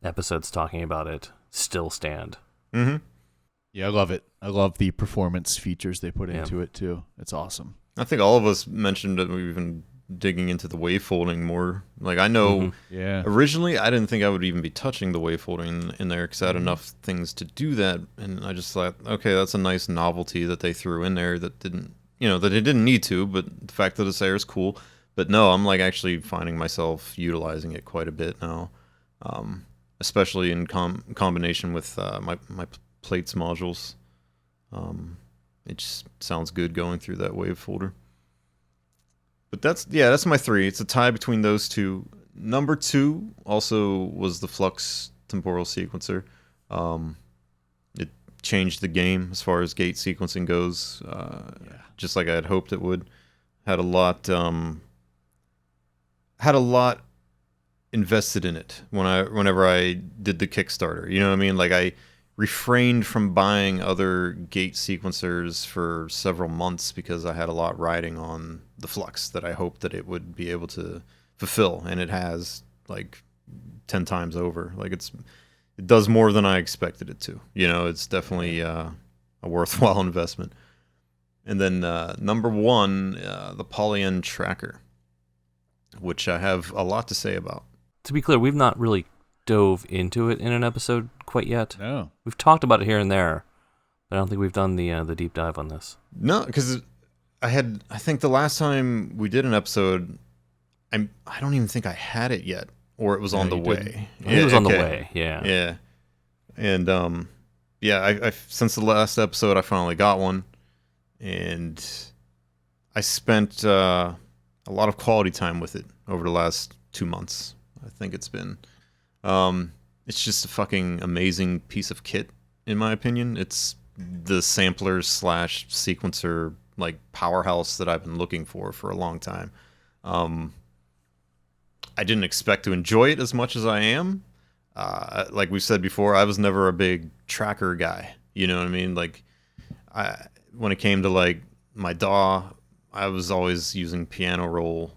episodes talking about it still stand. Mm-hmm. Yeah, I love it. I love the performance features they put into it too. It's awesome. I think all of us mentioned that we've been digging into the wave folding more. Like, I know originally I didn't think I would even be touching the wave folding in there because I had enough things to do that, and I just thought, okay, that's a nice novelty that they threw in there that didn't, that it didn't need to, but the fact that it's there is cool. But no, I'm like actually finding myself utilizing it quite a bit now, especially in combination with my plates modules. It just sounds good going through that wave folder. But that's my 3. It's a tie between those 2. Number 2 also was the Flux temporal sequencer. It changed the game as far as gate sequencing goes, just like I had hoped it would. Had a lot invested in it whenever I did the Kickstarter. You know what I mean? Like, I refrained from buying other gate sequencers for several months because I had a lot riding on the Flux that I hoped that it would be able to fulfill, and it has like 10 times over. Like it does more than I expected it to. You know, it's definitely a worthwhile investment. And then number one, the Polyend Tracker, which I have a lot to say about. To be clear, we've not really dove into it in an episode quite yet. No. We've talked about it here and there, but I don't think we've done the deep dive on this. No, because I think the last time we did an episode, I don't even think I had it yet, or it was on the way. I think it was on the way, yeah. Yeah. And I since the last episode, I finally got one, and I spent a lot of quality time with it over the last 2 months. I think it's been. It's just a fucking amazing piece of kit, in my opinion. It's the sampler / sequencer like powerhouse that I've been looking for a long time. I didn't expect to enjoy it as much as I am. Like we said before, I was never a big tracker guy. You know what I mean? Like, when it came to like my DAW, I was always using piano roll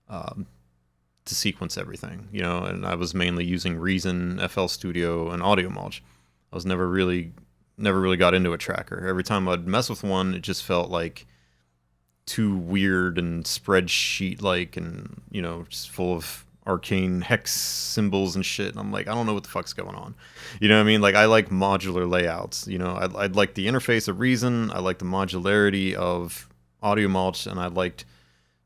to sequence everything, you know, and I was mainly using Reason, FL Studio, and Audio Mulch. I was never really got into a tracker. Every time I'd mess with one, it just felt like too weird and spreadsheet-like, and, you know, just full of arcane hex symbols and shit. And I'm like, I don't know what the fuck's going on. You know what I mean? Like, I like modular layouts. You know, I'd like the interface of Reason. I like the modularity of Audio Mulch, and I liked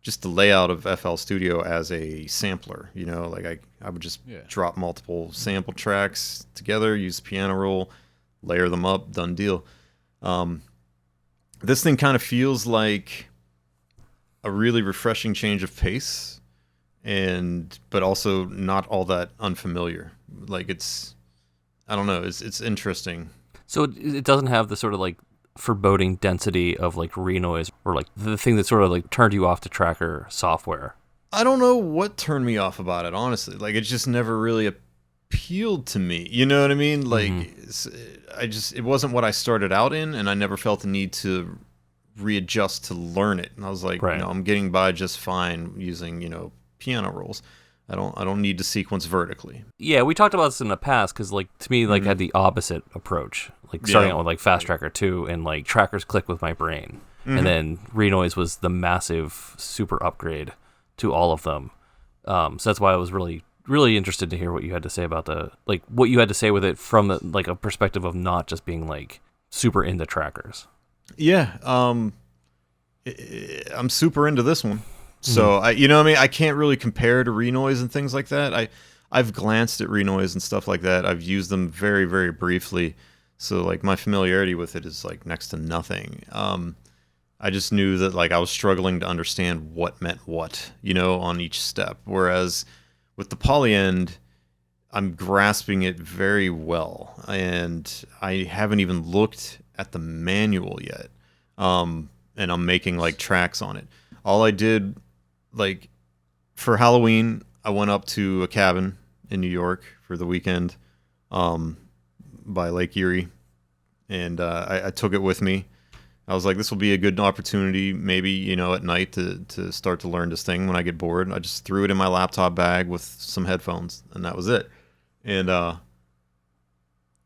just the layout of FL Studio as a sampler. You know, like I would just drop multiple sample tracks together, use piano roll, layer them up, done deal. This thing kind of feels like a really refreshing change of pace, but also not all that unfamiliar. Like, I don't know, it's interesting. So it doesn't have the sort of like foreboding density of like renoise, or like the thing that sort of like turned you off to tracker software. I don't know what turned me off about it, honestly. Like, it just never really appealed to me. You know what I mean? Like, it wasn't what I started out in, and I never felt the need to readjust to learn it. And I was like, right. I'm getting by just fine using, piano rolls. I don't need to sequence vertically. Yeah, we talked about this in the past, because like to me, like I had the opposite approach. Like starting out with like Fast Tracker 2 and like trackers click with my brain, and then Renoise was the massive super upgrade to all of them. So that's why I was really really interested to hear what you had to say about what you had to say with it from like a perspective of not just being like super into trackers. Yeah, I'm super into this one. So I can't really compare to Renoise and things like that. I've glanced at Renoise and stuff like that. I've used them very, very briefly. So like my familiarity with it is like next to nothing. I just knew that like I was struggling to understand what meant what, on each step. Whereas with the Polyend, I'm grasping it very well, and I haven't even looked at the manual yet. And I'm making like tracks on it. All I did, like, for Halloween, I went up to a cabin in New York for the weekend, by Lake Erie, and I took it with me. I was like, this will be a good opportunity, maybe, at night to start to learn this thing when I get bored. I just threw it in my laptop bag with some headphones, and that was it. And on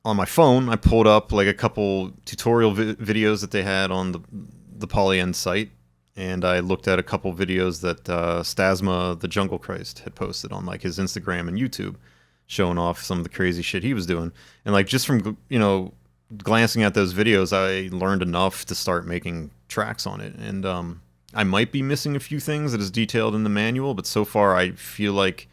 my phone, I pulled up like a couple tutorial videos that they had on the Polyend site, and I looked at a couple videos that Stasma, the Jungle Christ, had posted on like his Instagram and YouTube, showing off some of the crazy shit he was doing. And like just from glancing at those videos, I learned enough to start making tracks on it. And I might be missing a few things that is detailed in the manual, but so far I feel like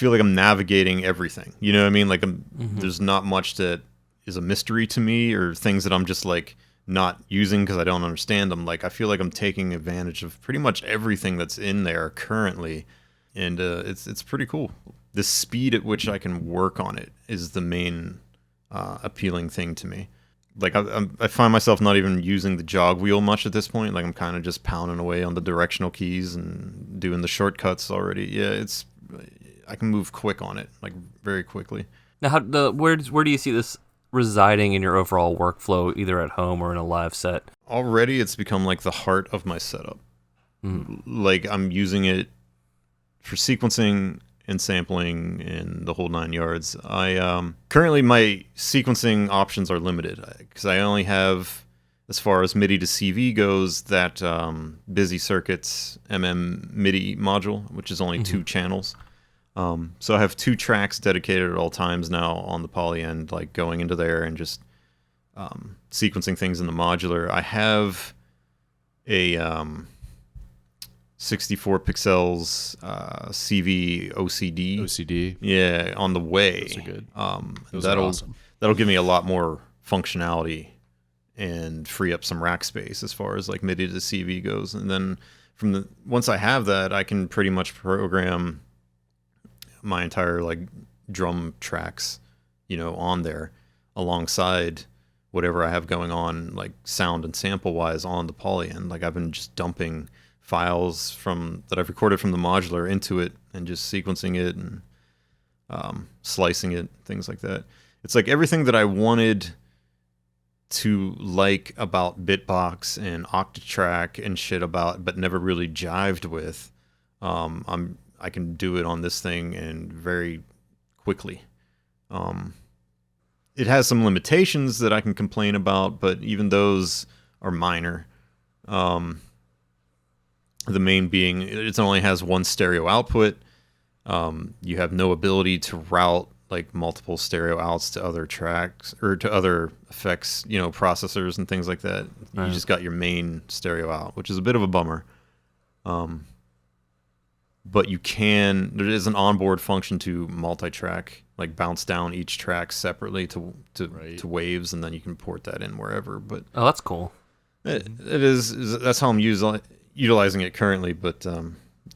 I'm navigating everything. You know what I mean? Like there's not much that is a mystery to me, or things that I'm just like not using because I don't understand them. Like I feel like I'm taking advantage of pretty much everything that's in there currently, and it's pretty cool. The speed at which I can work on it is the main appealing thing to me. Like I find myself not even using the jog wheel much at this point. Like I'm kind of just pounding away on the directional keys and doing the shortcuts already. Yeah, I can move quick on it, like very quickly. Now, where do you see this residing in your overall workflow, either at home or in a live set? Already, it's become like the heart of my setup. Like I'm using it for sequencing and sampling and the whole 9 yards. I currently my sequencing options are limited because I only have, as far as MIDI to CV goes, that Busy Circuits MIDI module, which is only 2 channels. So I have 2 tracks dedicated at all times now on the Polyend, like going into there and just sequencing things in the modular. I have a 64 pixels CV OCD. Yeah, on the way. Those are good. Those are awesome. That'll give me a lot more functionality and free up some rack space as far as like MIDI to CV goes. And then once I have that, I can pretty much program my entire like drum tracks, on there alongside whatever I have going on, like sound and sample wise on the Polyend. Like I've been just dumping files that I've recorded from the modular into it and just sequencing it and slicing it, things like that. It's like everything that I wanted to like about Bitbox and Octatrack and shit about, but never really jived with. I can do it on this thing and very quickly. It has some limitations that I can complain about, but even those are minor. The main being it only has one stereo output. You have no ability to route like multiple stereo outs to other tracks or to other effects, processors and things like that. You just got your main stereo out, which is a bit of a bummer. But there is an onboard function to multi-track, like bounce down each track separately to waves, and then you can port that in wherever. But that's cool. That's how I'm utilizing it currently, but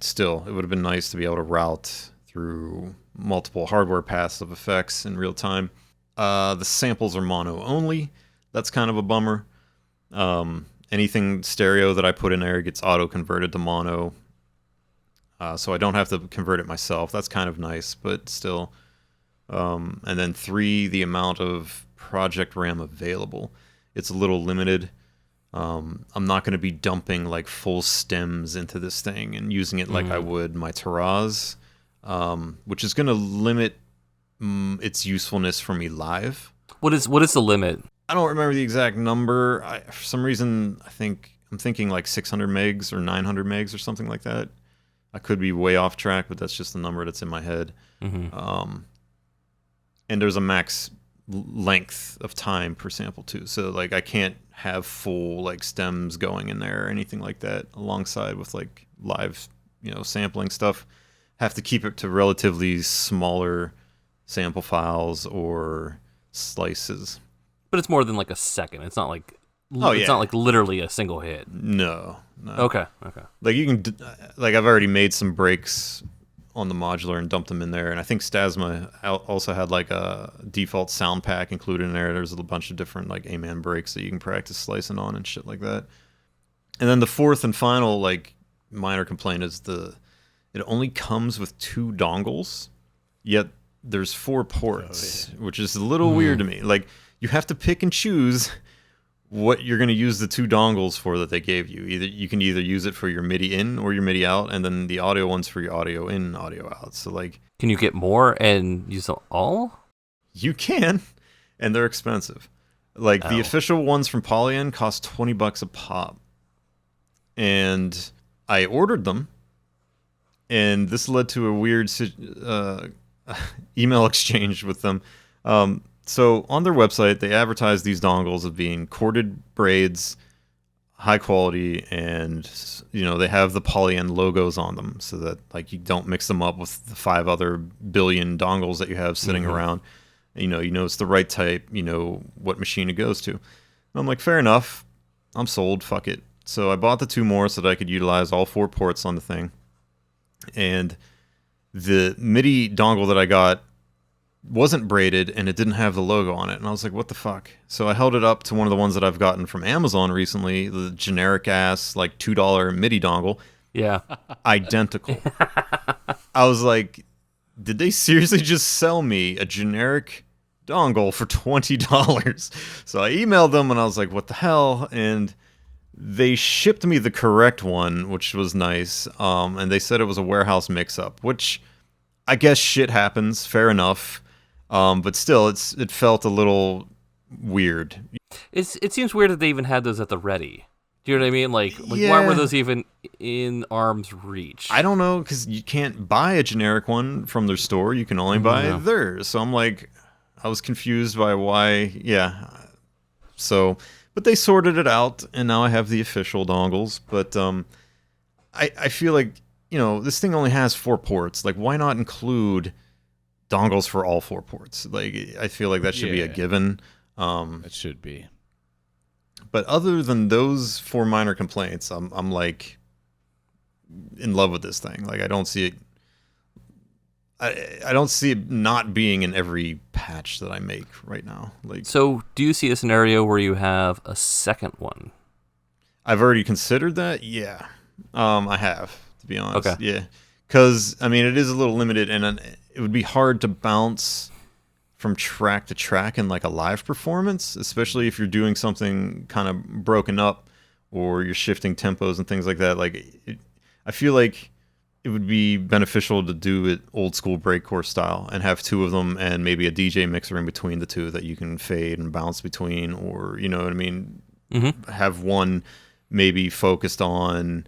still, it would have been nice to be able to route through multiple hardware paths of effects in real time. The samples are mono only. That's kind of a bummer. Anything stereo that I put in there gets auto-converted to mono, so I don't have to convert it myself. That's kind of nice, but still. And then 3, the amount of project RAM available. It's a little limited. I'm not going to be dumping like full stems into this thing and using it like I would my Taraz, which is going to limit its usefulness for me live. What is the limit? I don't remember the exact number. For some reason, I'm thinking like 600 megs or 900 megs or something like that. I could be way off track, but that's just the number that's in my head. And there's a max length of time per sample too, so like I can't have full like stems going in there or anything like that alongside with like live sampling stuff. Have to keep it to relatively smaller sample files or slices. But it's more than like a second. It's not like it's not like literally a single hit. No. Okay. Like you can like I've already made some breaks on the modular and dumped them in there, and I think Stasma also had like a default sound pack included in there. There's a bunch of different like A-man breaks that you can practice slicing on and shit like that. And then the fourth and final like minor complaint is it only comes with 2 dongles, yet there's 4 ports, which is a little weird to me. Like you have to pick and choose what you're going to use the 2 dongles for that they gave you. You can either use it for your MIDI in or your MIDI out, and then the audio one's for your audio in, audio out. So like, can you get more and use them all? You can, and they're expensive. Like the official ones from Polyend cost $20 a pop, and I ordered them, and this led to a weird email exchange with them. So on their website, they advertise these dongles as being corded braids, high quality, and they have the Polyend logos on them so that like you don't mix them up with the 5 other billion dongles that you have sitting around. It's the right type. What machine it goes to. And I'm like, fair enough. I'm sold. Fuck it. So I bought the 2 more so that I could utilize all 4 ports on the thing. And the MIDI dongle that I got wasn't braided and it didn't have the logo on it, and I was like, what the fuck? So I held it up to one of the ones that I've gotten from Amazon recently, the generic ass like $2 MIDI dongle. Yeah. Identical. I was like, did they seriously just sell me a generic dongle for $20. So I emailed them and I was like, what the hell? And they shipped me the correct one, which was nice. And they said it was a warehouse mix-up, which I guess shit happens. Fair enough. But still, it felt a little weird. It seems weird that they even had those at the ready. Do you know what I mean? Like Yeah. why were those even in arm's reach? I don't know, because you can't buy a generic one from their store. You can only buy theirs. So I'm like, I was confused by why. Yeah. So, but they sorted it out, and now I have the official dongles. But I feel like, this thing only has 4 ports. Like, why not include dongles for all 4 ports? Like, I feel like that should be a given. It should be. But other than those 4 minor complaints, I'm like in love with this thing. Like, I don't see it. I don't see it not being in every patch that I make right now. Like, so do you see a scenario where you have a second one? I've already considered that. Yeah, I have, to be honest. Okay. Yeah, because I mean, it is a little limited, and it would be hard to bounce from track to track in like a live performance, especially if you're doing something kind of broken up or you're shifting tempos and things like that. Like, I feel like it would be beneficial to do it old school breakcore style and have 2 of them and maybe a DJ mixer in between the 2 that you can fade and bounce between, or, you know what I mean? Mm-hmm. Have one maybe focused on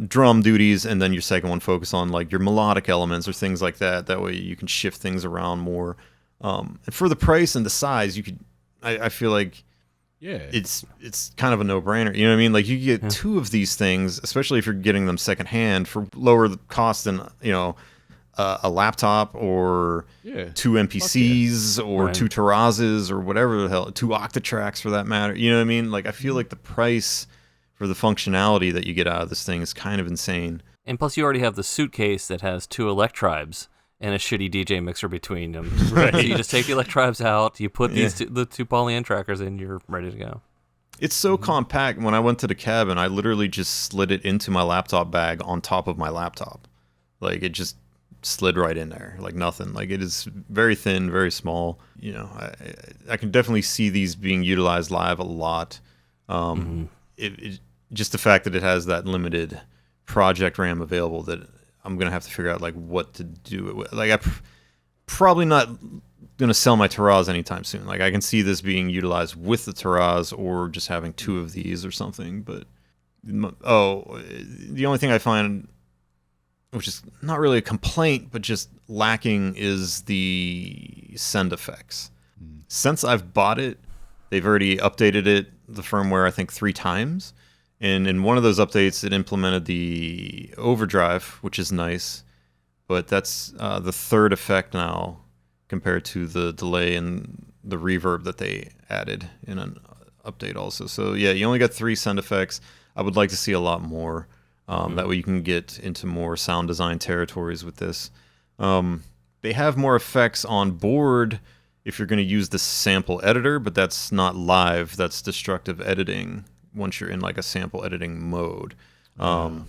drum duties, and then your second one focused on like your melodic elements or things like that. That way you can shift things around more. And for the price and the size, you could, I feel like, it's kind of a no-brainer. You know what I mean? Like, you get 2 of these things, especially if you're getting them secondhand for lower cost than a laptop or 2 MPCs or 2 Tarazes or whatever the hell, 2 Octatracks for that matter. You know what I mean? Like, I feel like the price for the functionality that you get out of this thing is kind of insane. And plus, you already have the suitcase that has 2 Electribes and a shitty DJ mixer between them. Right. So you just take the Electribes out, you put the 2 Polyend Trackers in, you're ready to go. It's so compact. When I went to the cabin, I literally just slid it into my laptop bag on top of my laptop. Like, it just slid right in there, like nothing. Like, it is very thin, very small. I can definitely see these being utilized live a lot. It just the fact that it has that limited project RAM available, that I'm gonna have to figure out like what to do it with. Like, I'm probably not gonna sell my Taraz anytime soon. Like, I can see this being utilized with the Taraz or just having 2 of these or something. But the only thing I find, which is not really a complaint but just lacking, is the send effects. Since I've bought it, they've already updated the firmware, I think 3 times. And in one of those updates, it implemented the overdrive, which is nice. But that's the 3rd effect now compared to the delay and the reverb that they added in an update also. So, yeah, you only got 3 sound effects. I would like to see a lot more. That way you can get into more sound design territories with this. They have more effects on board if you're going to use the sample editor, but that's not live. That's destructive editing once you're in like a sample editing mode. So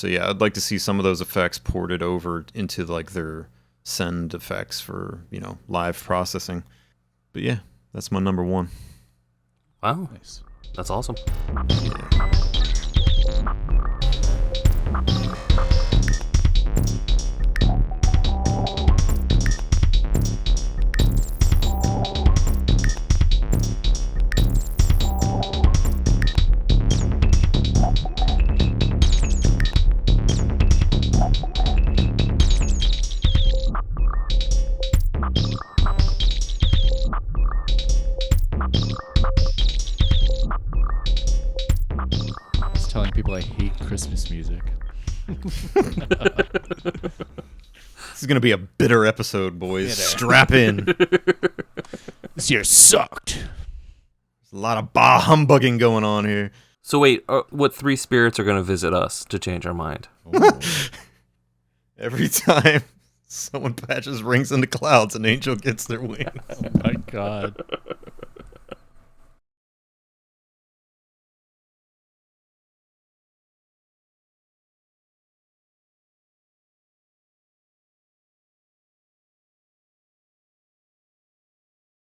yeah, I'd like to see some of those effects ported over into like their send effects for, live processing. But yeah, that's my number 1. Wow. Nice. That's awesome. Yeah. Just telling people I hate Christmas music. This is going to be a bitter episode, boys. Strap in. This year sucked. There's a lot of bah humbugging going on here. So wait, what 3 spirits are going to visit us to change our mind? Every time someone patches rings into clouds, an angel gets their wings. Oh my god.